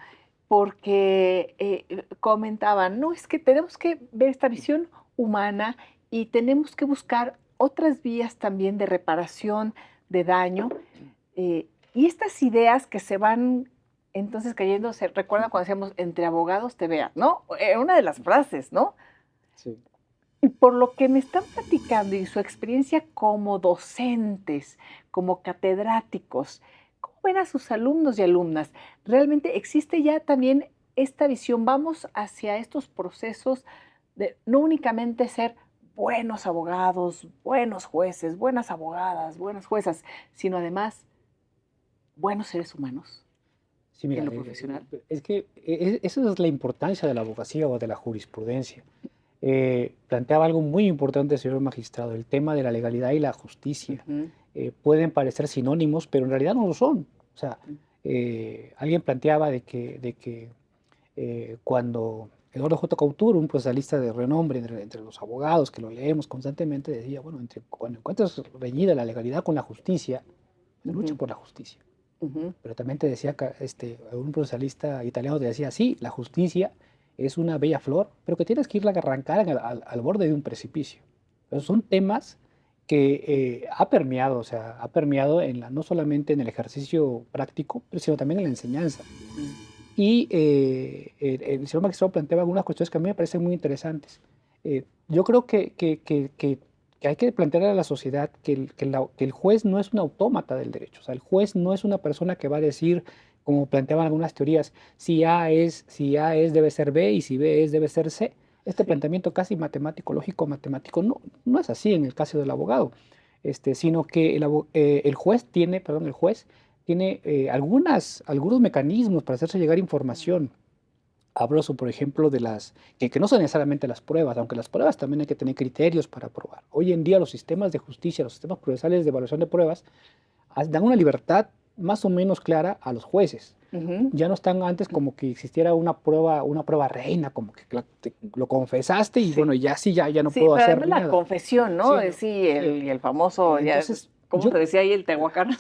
porque comentaban, no, es que tenemos que ver esta visión humana y tenemos que buscar otras vías también de reparación de daño. Y estas ideas que se van entonces cayendo, ¿se recuerdan cuando decíamos entre abogados te vean? ¿No? Era una de las frases, ¿no? Sí. Y por lo que me están platicando y su experiencia como docentes, como catedráticos, ¿cómo ven a sus alumnos y alumnas? ¿Realmente existe ya también esta visión? Vamos hacia estos procesos de no únicamente ser buenos abogados, buenos jueces, buenas abogadas, buenas juezas, sino además buenos seres humanos. Sí, mira, en lo profesional? es que esa es la importancia de la abogacía o de la jurisprudencia. Planteaba algo muy importante, señor magistrado, el tema de la legalidad y la justicia. Ujú, Pueden parecer sinónimos, pero en realidad no lo son. O sea, ujú, alguien planteaba de que cuando Eduardo J. Couture, un procesista de renombre entre los abogados que lo leemos constantemente, decía, bueno, cuando encuentras reñida la legalidad con la justicia, pues lucha ujú, por la justicia. ujú. Pero también te decía, un procesista italiano te decía, sí, la justicia es una bella flor, pero que tienes que irla a arrancar al borde de un precipicio. Pero son temas que ha permeado, o sea, ha permeado no solamente en el ejercicio práctico, pero sino también en la enseñanza. Mm. Y el señor magistrado planteaba algunas cuestiones que a mí me parecen muy interesantes. Yo creo que hay que plantear a la sociedad que el juez no es un autómata del derecho. O sea, el juez no es una persona que va a decir, como planteaban algunas teorías, si A es, debe ser B y si B es, debe ser C. Este Sí. planteamiento casi matemático, lógico, matemático, no es así en el caso del abogado, sino que el juez tiene, perdón, el juez tiene algunos mecanismos para hacerse llegar información. Hablo, por ejemplo, que no son necesariamente las pruebas, aunque las pruebas también hay que tener criterios para probar. Hoy en día los sistemas de justicia, los sistemas procesales de evaluación de pruebas, dan una libertad más o menos clara a los jueces. Ujú. Ya no están antes como que existiera una prueba reina, como que lo confesaste y bueno, Sí. ya sí, ya no Sí, puedo pero hacer además ni la nada. confesión, ¿no? Sí, no, Sí, sí. el famoso, ya, Entonces, ¿cómo se decía ahí el tehuacán? No,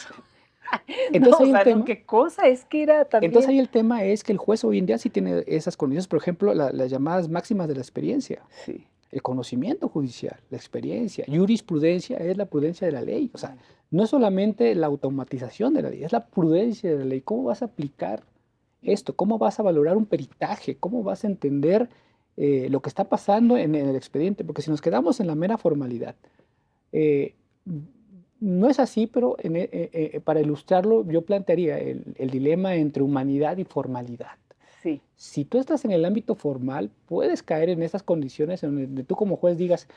entonces o ahí el sea, no, tema. qué cosa, es que era Entonces también. ahí el tema es que el juez hoy en día sí tiene esas condiciones, por ejemplo, las llamadas máximas de la experiencia, Sí. el conocimiento judicial, la experiencia, jurisprudencia es la prudencia de la ley, o sea, Mm. no es solamente la automatización de la ley, es la prudencia de la ley, cómo vas a aplicar esto, cómo vas a valorar un peritaje, cómo vas a entender lo que está pasando en el expediente, porque si nos quedamos en la mera formalidad, eh, no es así, pero para ilustrarlo, yo plantearía el dilema entre humanidad y formalidad. Sí. Si tú estás en el ámbito formal, puedes caer en esas condiciones en donde tú como juez digas,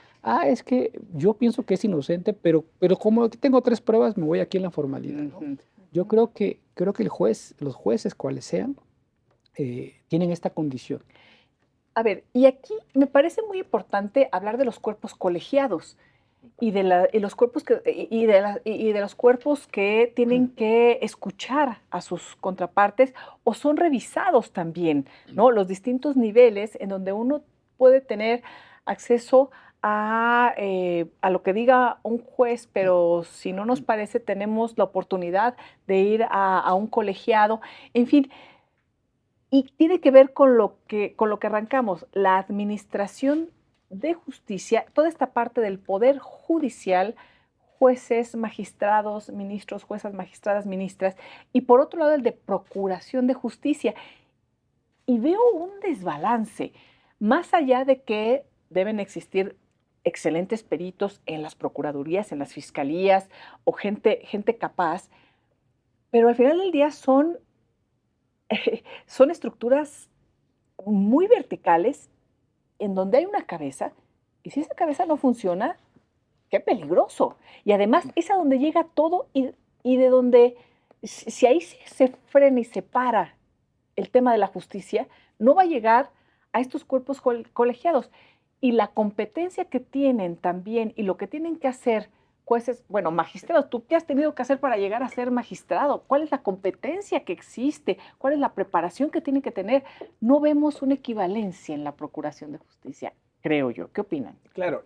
es que yo pienso que es inocente, pero como aquí tengo tres pruebas, me voy aquí en la formalidad, ¿no? Ujú, Yo ujú. creo que los jueces, cuales sean, tienen esta condición. A ver, y aquí me parece muy importante hablar de los cuerpos colegiados y los cuerpos y de los cuerpos que tienen que escuchar a sus contrapartes o son revisados también, ¿no? Los distintos niveles en donde uno puede tener acceso a lo que diga un juez, pero si no nos parece, tenemos la oportunidad de ir a un colegiado. En fin, y tiene que ver con lo que arrancamos, la administración de justicia, toda esta parte del poder judicial, jueces, magistrados, ministros, juezas, magistradas, ministras, y por otro lado el de procuración de justicia. Y veo un desbalance, más allá de que deben existir excelentes peritos en las procuradurías, en las fiscalías o gente capaz, pero al final del día son estructuras muy verticales en donde hay una cabeza y si esa cabeza no funciona, qué peligroso. Y además es a donde llega todo y de donde, si ahí se frena y se para el tema de la justicia, no va a llegar a estos cuerpos colegiados. Y la competencia que tienen también y lo que tienen que hacer jueces, bueno, magistrados, ¿tú qué has tenido que hacer para llegar a ser magistrado? ¿Cuál es la competencia que existe? ¿Cuál es la preparación que tienen que tener? No vemos una equivalencia en la procuración de justicia, creo yo. ¿Qué opinan? Claro,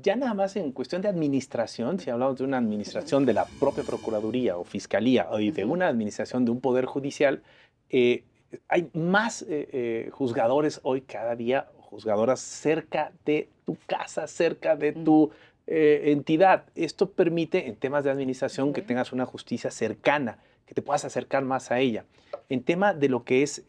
ya nada más en cuestión de administración, si hablamos de una administración de la propia Procuraduría o Fiscalía y de una administración de un Poder Judicial, eh, hay más juzgadores hoy cada día, juzgadoras cerca de tu casa, cerca de tu entidad. Esto permite en temas de administración que tengas una justicia cercana, que te puedas acercar más a ella. En tema de lo que es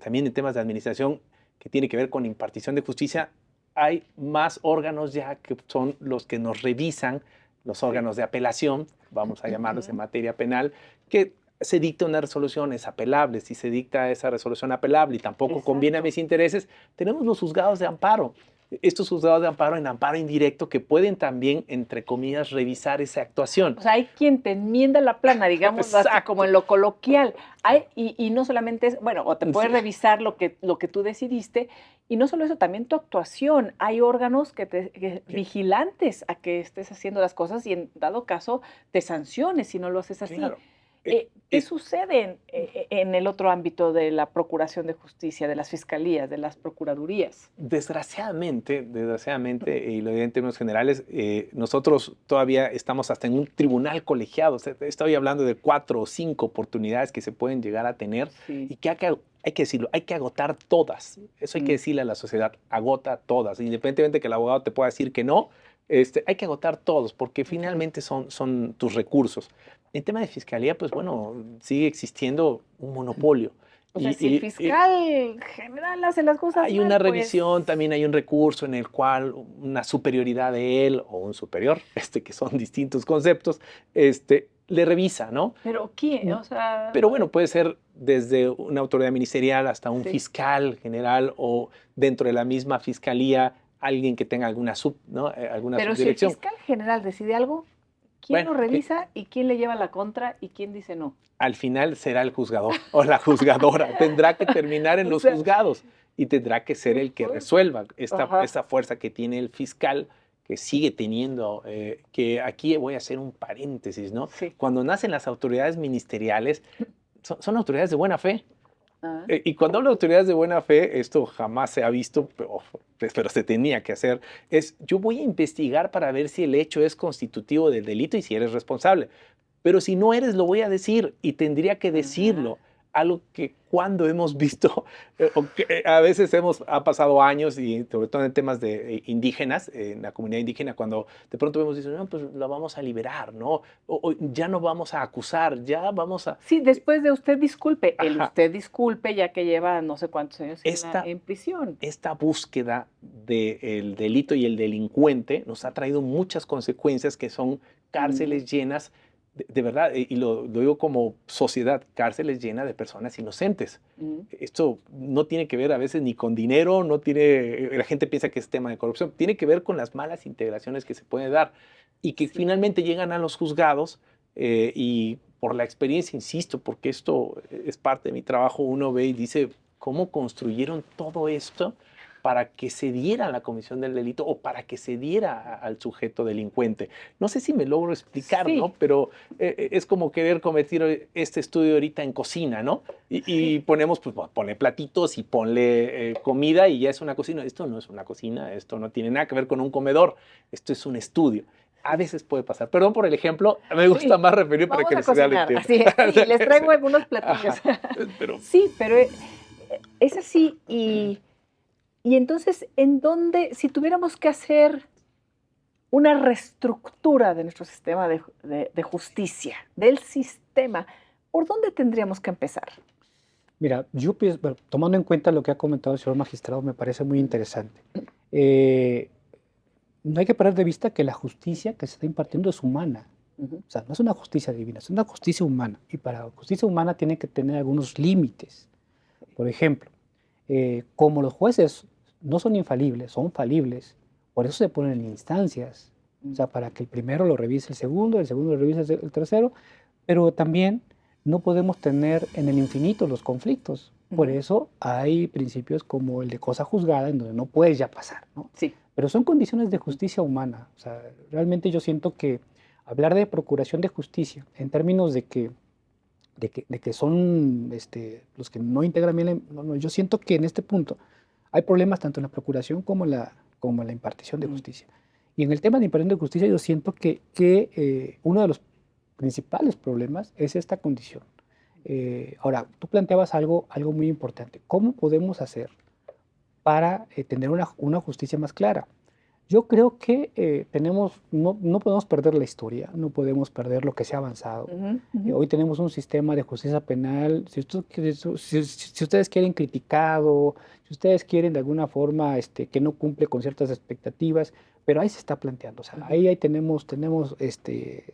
también en temas de administración que tiene que ver con impartición de justicia, hay más órganos ya que son los que nos revisan, los órganos de apelación, vamos a llamarlos en materia penal, que se dicta una resolución, es apelable. Si se dicta esa resolución apelable y tampoco conviene a Exacto. mis intereses, tenemos los juzgados de amparo. estos juzgados de amparo en amparo indirecto que pueden también, entre comillas, revisar esa actuación. O sea, hay quien te enmienda la plana, digamos, así como en lo coloquial. Y no solamente es, bueno, o te puede revisar lo que tú decidiste, y no solo eso, también tu actuación. Hay órganos vigilantes a que estés haciendo las cosas y en dado caso te sanciones si no lo haces así. Claro. ¿Qué sucede en el otro ámbito de la procuración de justicia, de las fiscalías, de las procuradurías? Desgraciadamente, y lo diré en términos generales, nosotros todavía estamos hasta en un tribunal colegiado. O sea, estoy hablando de 4 o 5 oportunidades que se pueden llegar a tener y que hay que decirlo, hay que agotar todas. Eso hay que decirle a la sociedad, agota todas. Independientemente de que el abogado te pueda decir que no, hay que agotar todos porque finalmente son tus recursos. En tema de fiscalía, pues bueno, sigue existiendo un monopolio. O sea, si el fiscal general hace las cosas hay mal, una pues... revisión, también hay un recurso en el cual una superioridad de él o un superior, que son distintos conceptos, le revisa, ¿no? ¿Pero quién? O sea... Pero bueno, puede ser desde una autoridad ministerial hasta un fiscal general o dentro de la misma fiscalía alguien que tenga alguna alguna Pero subdirección. Si el fiscal general decide algo, ¿quién lo revisa y quién le lleva la contra y quién dice no? Al final será el juzgador o la juzgadora. Tendrá que terminar en los juzgados y tendrá que ser el que resuelva esta fuerza que tiene el fiscal, que sigue teniendo, que aquí voy a hacer un paréntesis, ¿no? Sí. Cuando nacen las autoridades ministeriales, son autoridades de buena fe. Y cuando hablo de autoridades de buena fe, esto jamás se ha visto, pero se tenía que hacer, yo voy a investigar para ver si el hecho es constitutivo del delito y si eres responsable. Pero si no eres, lo voy a decir y tendría que decirlo. Algo que cuando hemos visto, a veces ha pasado años y sobre todo en temas de indígenas, en la comunidad indígena, cuando de pronto vemos y dicen, no, pues la vamos a liberar, ¿no? O ya no vamos a acusar, ya vamos a... Sí, después de usted disculpe, usted disculpe ya que lleva no sé cuántos años en prisión. Esta búsqueda del delito y el delincuente nos ha traído muchas consecuencias que son cárceles llenas de verdad, y lo digo como sociedad, cárceles llenas de personas inocentes. Esto no tiene que ver a veces ni con dinero, la gente piensa que es tema de corrupción, tiene que ver con las malas integraciones que se pueden dar y que finalmente llegan a los juzgados y por la experiencia, insisto, porque esto es parte de mi trabajo, uno ve y dice, ¿cómo construyeron todo esto para que se diera la comisión del delito o para que se diera al sujeto delincuente? No sé si me logro explicar, ¿no? Pero es como querer cometer este estudio ahorita en cocina, ¿no? Y ponemos, pues, ponle platitos y ponle comida y ya es una cocina. Esto no es una cocina, esto no tiene nada que ver con un comedor, esto es un estudio. A veces puede pasar. Perdón por el ejemplo, me gusta más referir para que se vea el tiempo. Sí, les traigo algunos platillos. Sí, pero es así y entonces, ¿en dónde, si tuviéramos que hacer una reestructura de nuestro sistema de justicia, del sistema, ¿por dónde tendríamos que empezar? Mira, yo pienso, bueno, tomando en cuenta lo que ha comentado el señor magistrado, me parece muy interesante. No hay que perder de vista que la justicia que se está impartiendo es humana. O sea, no es una justicia divina, es una justicia humana. Y para la justicia humana tiene que tener algunos límites. Por ejemplo, como los jueces no son infalibles, son falibles, por eso se ponen en instancias, o sea, para que el primero lo revise el segundo lo revise el tercero, pero también no podemos tener en el infinito los conflictos. Por eso hay principios como el de cosa juzgada, en donde no puedes ya pasar, ¿no? Sí. Pero son condiciones de justicia humana. O sea, realmente yo siento que hablar de procuración de justicia en términos de que son los que no integran bien, yo siento que en este punto hay problemas tanto en la procuración como en la impartición de justicia. Y en el tema de impartición de justicia yo siento que uno de los principales problemas es esta condición. Ahora, tú planteabas algo muy importante. ¿Cómo podemos hacer para tener una justicia más clara? Yo creo que no podemos perder la historia, no podemos perder lo que se ha avanzado. Hoy tenemos un sistema de justicia penal, si ustedes quieren criticado, si ustedes quieren de alguna forma que no cumple con ciertas expectativas, pero ahí se está planteando. O sea, ahí tenemos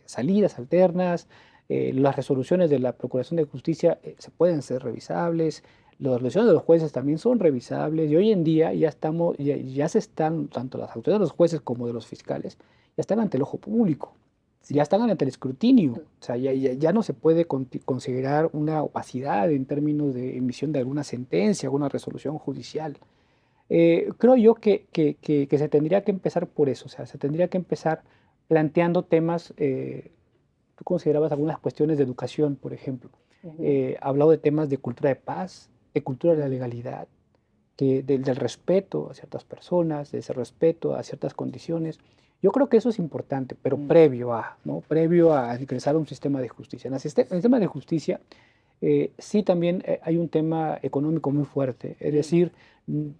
salidas alternas, las resoluciones de la Procuración de Justicia se pueden ser revisables, las decisiones de los jueces también son revisables y hoy en día ya se están, tanto las autoridades de los jueces como de los fiscales, ya están ante el ojo público, ya están ante el escrutinio. O sea, ya no se puede considerar una opacidad en términos de emisión de alguna sentencia, alguna resolución judicial. Creo yo que se tendría que empezar por eso, o sea, se tendría que empezar planteando temas, tú considerabas algunas cuestiones de educación, por ejemplo. Hablado de temas de cultura de paz, de cultura de la legalidad, del respeto a ciertas personas, de ese respeto a ciertas condiciones. Yo creo que eso es importante, pero previo a, ¿no? Previo a ingresar a un sistema de justicia. En el sistema de justicia sí también hay un tema económico muy fuerte, es decir,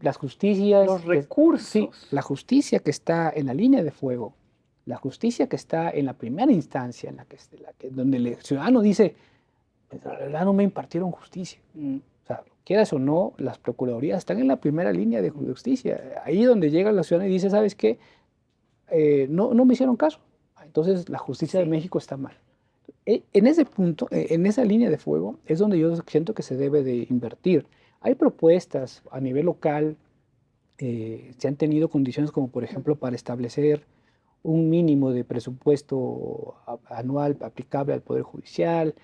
las justicias... Los recursos. Sí, la justicia que está en la línea de fuego, la justicia que está en la primera instancia, donde el ciudadano dice, pues, la verdad no me impartieron justicia. O sea, quieras o no, las procuradurías están en la primera línea de justicia. Ahí donde llega la ciudadana y dice, ¿sabes qué? No me hicieron caso. Entonces la justicia de México está mal. En ese punto, en esa línea de fuego, es donde yo siento que se debe de invertir. Hay propuestas a nivel local, se han tenido condiciones como por ejemplo para establecer un mínimo de presupuesto anual aplicable al Poder Judicial,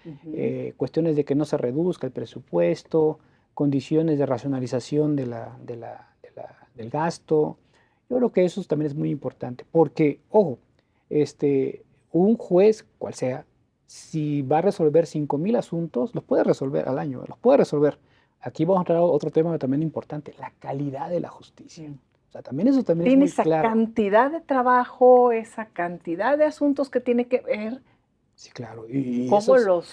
cuestiones de que no se reduzca el presupuesto, condiciones de racionalización del gasto. Yo creo que eso también es muy importante, porque, ojo, un juez, cual sea, si va a resolver 5,000 asuntos, los puede resolver al año, los puede resolver. Aquí vamos a entrar a otro tema también importante, la calidad de la justicia. O sea, también eso también tiene es muy claro. Esa cantidad de trabajo, esa cantidad de asuntos que tiene que ver. Sí, claro. ¿Cómo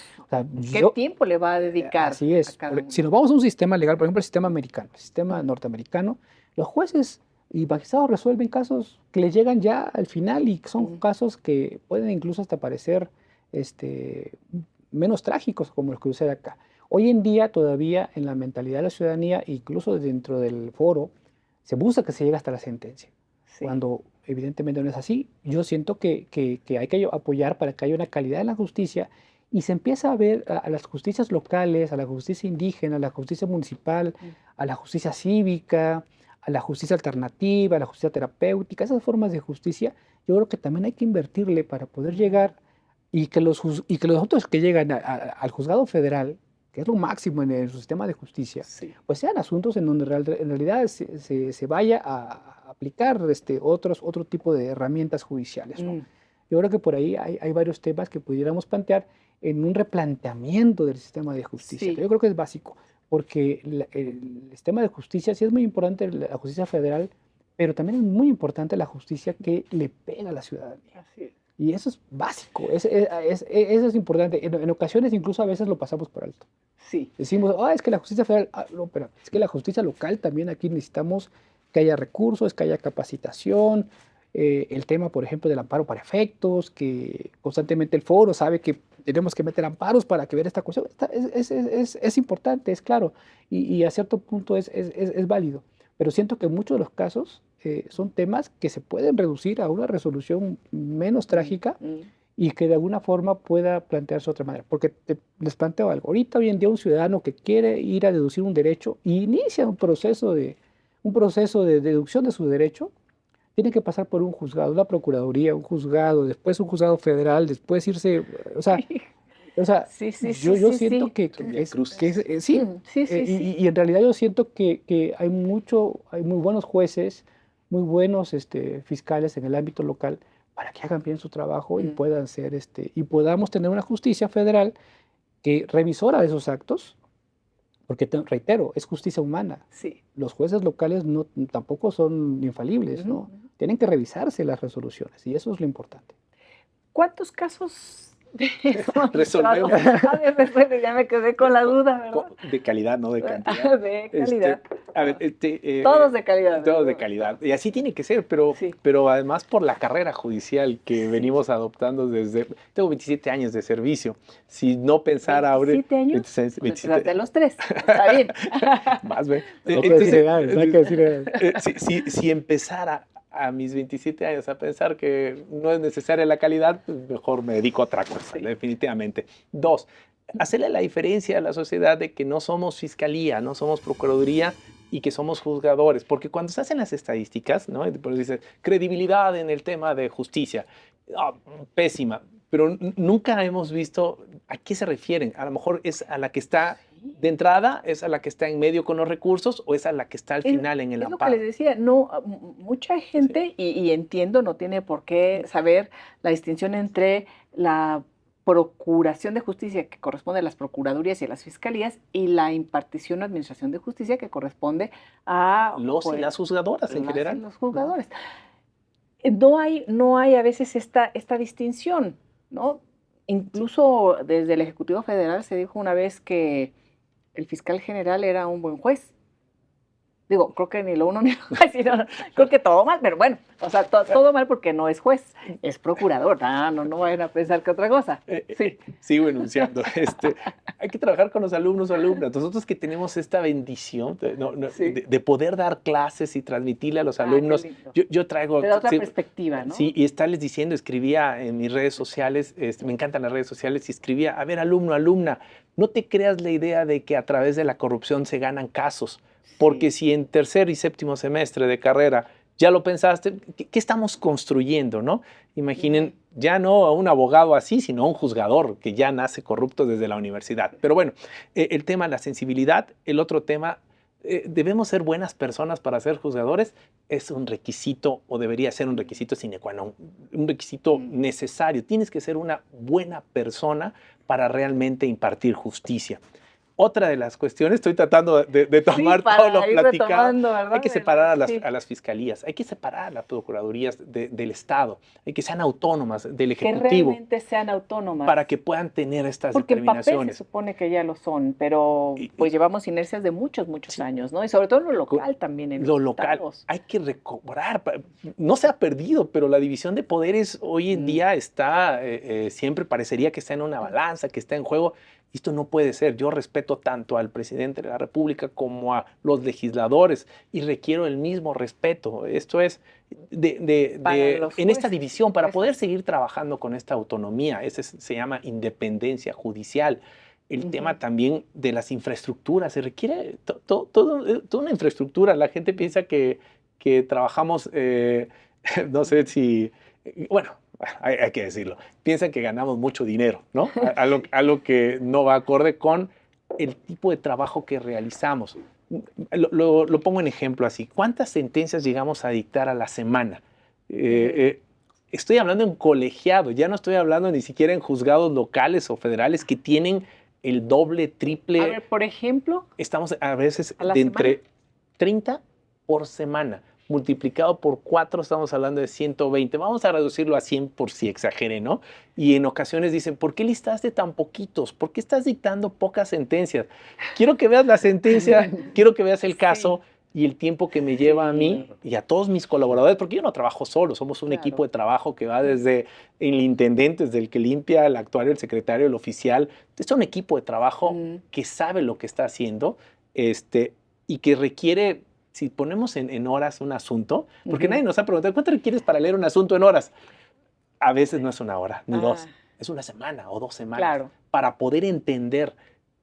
qué tiempo le va a dedicar? Así es. Si nos vamos a un sistema legal, por ejemplo, el sistema americano, el sistema norteamericano, los jueces y magistrados resuelven casos que les llegan ya al final y son casos que pueden incluso hasta parecer menos trágicos como los que sucede acá. Hoy en día todavía en la mentalidad de la ciudadanía, incluso dentro del foro, se busca que se llegue hasta la sentencia. Cuando evidentemente no es así, yo siento que hay que apoyar para que haya una calidad en la justicia y se empieza a ver a las justicias locales, a la justicia indígena, a la justicia municipal, a la justicia cívica, a la justicia alternativa, a la justicia terapéutica, esas formas de justicia, yo creo que también hay que invertirle para poder llegar y que los otros que llegan al juzgado federal, que es lo máximo en el sistema de justicia, pues sean asuntos en donde en realidad se vaya a aplicar otro tipo de herramientas judiciales, ¿no? Yo creo que por ahí hay varios temas que pudiéramos plantear en un replanteamiento del sistema de justicia, que yo creo que es básico, porque el sistema de justicia sí es muy importante, la justicia federal, pero también es muy importante la justicia que le pega a la ciudadanía. Así es. Y eso es básico, eso es importante. En ocasiones incluso a veces lo pasamos por alto. Sí. Decimos, es que la justicia federal, no, pero es que la justicia local también aquí necesitamos que haya recursos, que haya capacitación, el tema, por ejemplo, del amparo para efectos, que constantemente el foro sabe que tenemos que meter amparos para que ver esta cuestión. Es importante, es claro, y a cierto punto es válido, pero siento que en muchos de los casos son temas que se pueden reducir a una resolución menos trágica y que de alguna forma pueda plantearse de otra manera. Porque les planteo algo. Ahorita hoy en día un ciudadano que quiere ir a deducir un derecho y inicia un proceso de deducción de su derecho, tiene que pasar por un juzgado, una procuraduría, un juzgado, después un juzgado federal, después irse, o sea, yo siento que y en realidad yo siento que hay muy buenos jueces, muy buenos fiscales en el ámbito local para que hagan bien su trabajo y puedan ser y podamos tener una justicia federal que revisora de esos actos, porque reitero, es justicia humana. Los jueces locales tampoco son infalibles, ¿no? Tienen que revisarse las resoluciones y eso es lo importante. ¿Cuántos casos resolvemos? Ya me quedé con la duda, ¿verdad? De calidad, no de cantidad. De calidad. Todos de calidad. Todos de calidad. Y así tiene que ser, pero además por la carrera judicial que venimos adoptando desde... Tengo 27 años de servicio. Si no pensara ahora... ¿27 años? 27. De los 3. Está bien. Más bien. No hay que decir edades. Si empezara a mis 27 años a pensar que no es necesaria la calidad, pues mejor me dedico a otra cosa, definitivamente. 2, hacerle la diferencia a la sociedad de que no somos fiscalía, no somos procuraduría y que somos juzgadores, porque cuando se hacen las estadísticas, ¿no? Por dice credibilidad en el tema de justicia, ah, pésima, pero nunca hemos visto a qué se refieren. A lo mejor es a la que está de entrada, es a la que está en medio con los recursos o es a la que está al final en el Es lo que amparo. les decía, no, mucha gente, y entiendo, no tiene por qué saber la distinción entre la procuración de justicia que corresponde a las procuradurías y a las fiscalías y la impartición o administración de justicia que corresponde a Los y las juzgadoras en las y general. los juzgadores. No hay a veces esta distinción, ¿no? Incluso desde el Ejecutivo Federal se dijo una vez que el fiscal general era un buen juez. Digo, creo que ni lo uno ni lo otro, sino, creo que todo mal, pero bueno, o sea, todo mal porque no es juez, es procurador. No vayan a pensar que otra cosa. Sí. Sigo enunciando. Hay que trabajar con los alumnos o alumnas. Nosotros que tenemos esta bendición Sí. de poder dar clases y transmitirle a los qué alumnos. lindo. Yo traigo... Te da otra sí, perspectiva, ¿no? Sí, y estarles diciendo, escribía en mis redes sociales, me encantan las redes sociales, y escribía, a ver, alumno, alumna, no te creas la idea de que a través de la corrupción se ganan casos, porque si en tercer y séptimo semestre de carrera ya lo pensaste, ¿qué estamos construyendo, no? Imaginen, ya no a un abogado así, sino a un juzgador que ya nace corrupto desde la universidad. Pero bueno, el tema, la sensibilidad, el otro tema, debemos ser buenas personas para ser juzgadores, es un requisito o debería ser un requisito sine qua non, un requisito necesario. Tienes que ser una buena persona para realmente impartir justicia. Otra de las cuestiones, estoy tratando de tomar todo lo platicado, hay que separar a las fiscalías, hay que separar a las procuradurías del Estado, hay que sean autónomas del Ejecutivo. Que realmente sean autónomas. Para que puedan tener estas Porque determinaciones. Porque en papel se supone que ya lo son, pero pues llevamos inercias de muchos sí. años, ¿no? Y sobre todo en lo local también. En lo los local, estados. hay que recobrar, no se ha perdido, pero la división de poderes hoy en día está, siempre parecería que está en una balanza, que está en juego. Esto no puede ser. Yo respeto tanto al presidente de la República como a los legisladores y requiero el mismo respeto. Esto es en esta división para poder seguir trabajando con esta autonomía. Se llama independencia judicial. El tema también de las infraestructuras. Se requiere toda una infraestructura. La gente piensa que trabajamos, no sé si, bueno, hay que decirlo, piensan que ganamos mucho dinero, ¿no? Algo que no va acorde con el tipo de trabajo que realizamos. Lo pongo en ejemplo así. ¿Cuántas sentencias llegamos a dictar a la semana? Estoy hablando en colegiado, ya no estoy hablando ni siquiera en juzgados locales o federales que tienen el doble, triple. A ver, por ejemplo. Estamos a veces de entre 30 por semana. Multiplicado por 4 estamos hablando de 120. Vamos a reducirlo a 100 por si exagere, ¿no? Y en ocasiones dicen, ¿por qué listaste tan poquitos? ¿Por qué estás dictando pocas sentencias? Quiero que veas la sentencia, quiero que veas el caso y el tiempo que me lleva a mí y a todos mis colaboradores, porque yo no trabajo solo, somos un equipo de trabajo que va desde el intendente, desde el que limpia, el actuario, el secretario, el oficial. Es un equipo de trabajo que sabe lo que está haciendo y que requiere... Si ponemos en horas un asunto, porque nadie nos ha preguntado, ¿cuánto requieres para leer un asunto en horas? A veces no es una hora, ni 2, es una semana o 2 semanas para poder entender.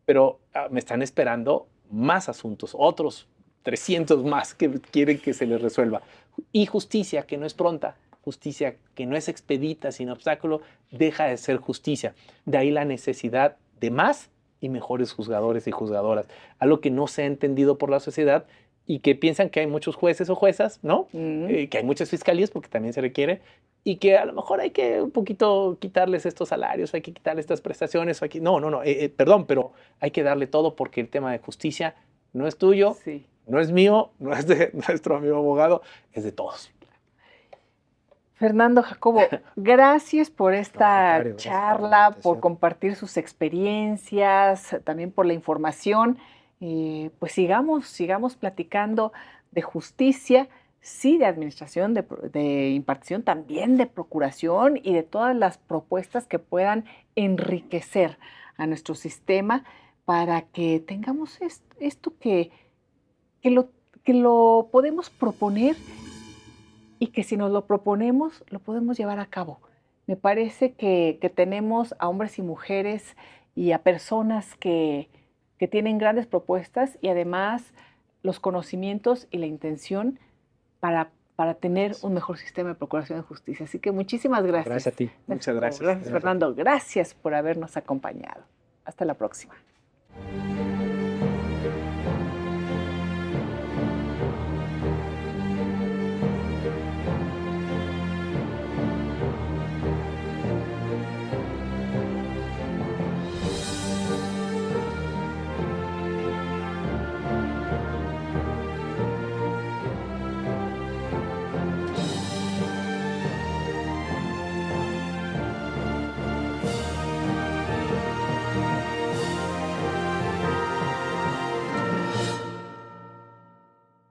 Pero me están esperando más asuntos, otros 300 más que quieren que se les resuelva. Y justicia que no es pronta, justicia que no es expedita, sin obstáculo, deja de ser justicia. De ahí la necesidad de más y mejores juzgadores y juzgadoras, algo que no se ha entendido por la sociedad y que piensan que hay muchos jueces o juezas, ¿no? Que hay muchas fiscalías, porque también se requiere, y que a lo mejor hay que un poquito quitarles estos salarios, hay que quitarles estas prestaciones, perdón, pero hay que darle todo porque el tema de justicia no es tuyo, no es mío, no es de nuestro amigo abogado, es de todos. Fernando Jacobo, gracias por esta charla, por compartir sus experiencias, también por la información. Pues sigamos platicando de justicia, sí, de administración, de impartición, también de procuración y de todas las propuestas que puedan enriquecer a nuestro sistema para que tengamos esto que lo podemos proponer y que si nos lo proponemos, lo podemos llevar a cabo. Me parece que tenemos a hombres y mujeres y a personas que tienen grandes propuestas y además los conocimientos y la intención para tener un mejor sistema de procuración de justicia. Así que muchísimas gracias. Gracias a ti. Muchas gracias. Gracias, Fernando. Gracias por habernos acompañado. Hasta la próxima.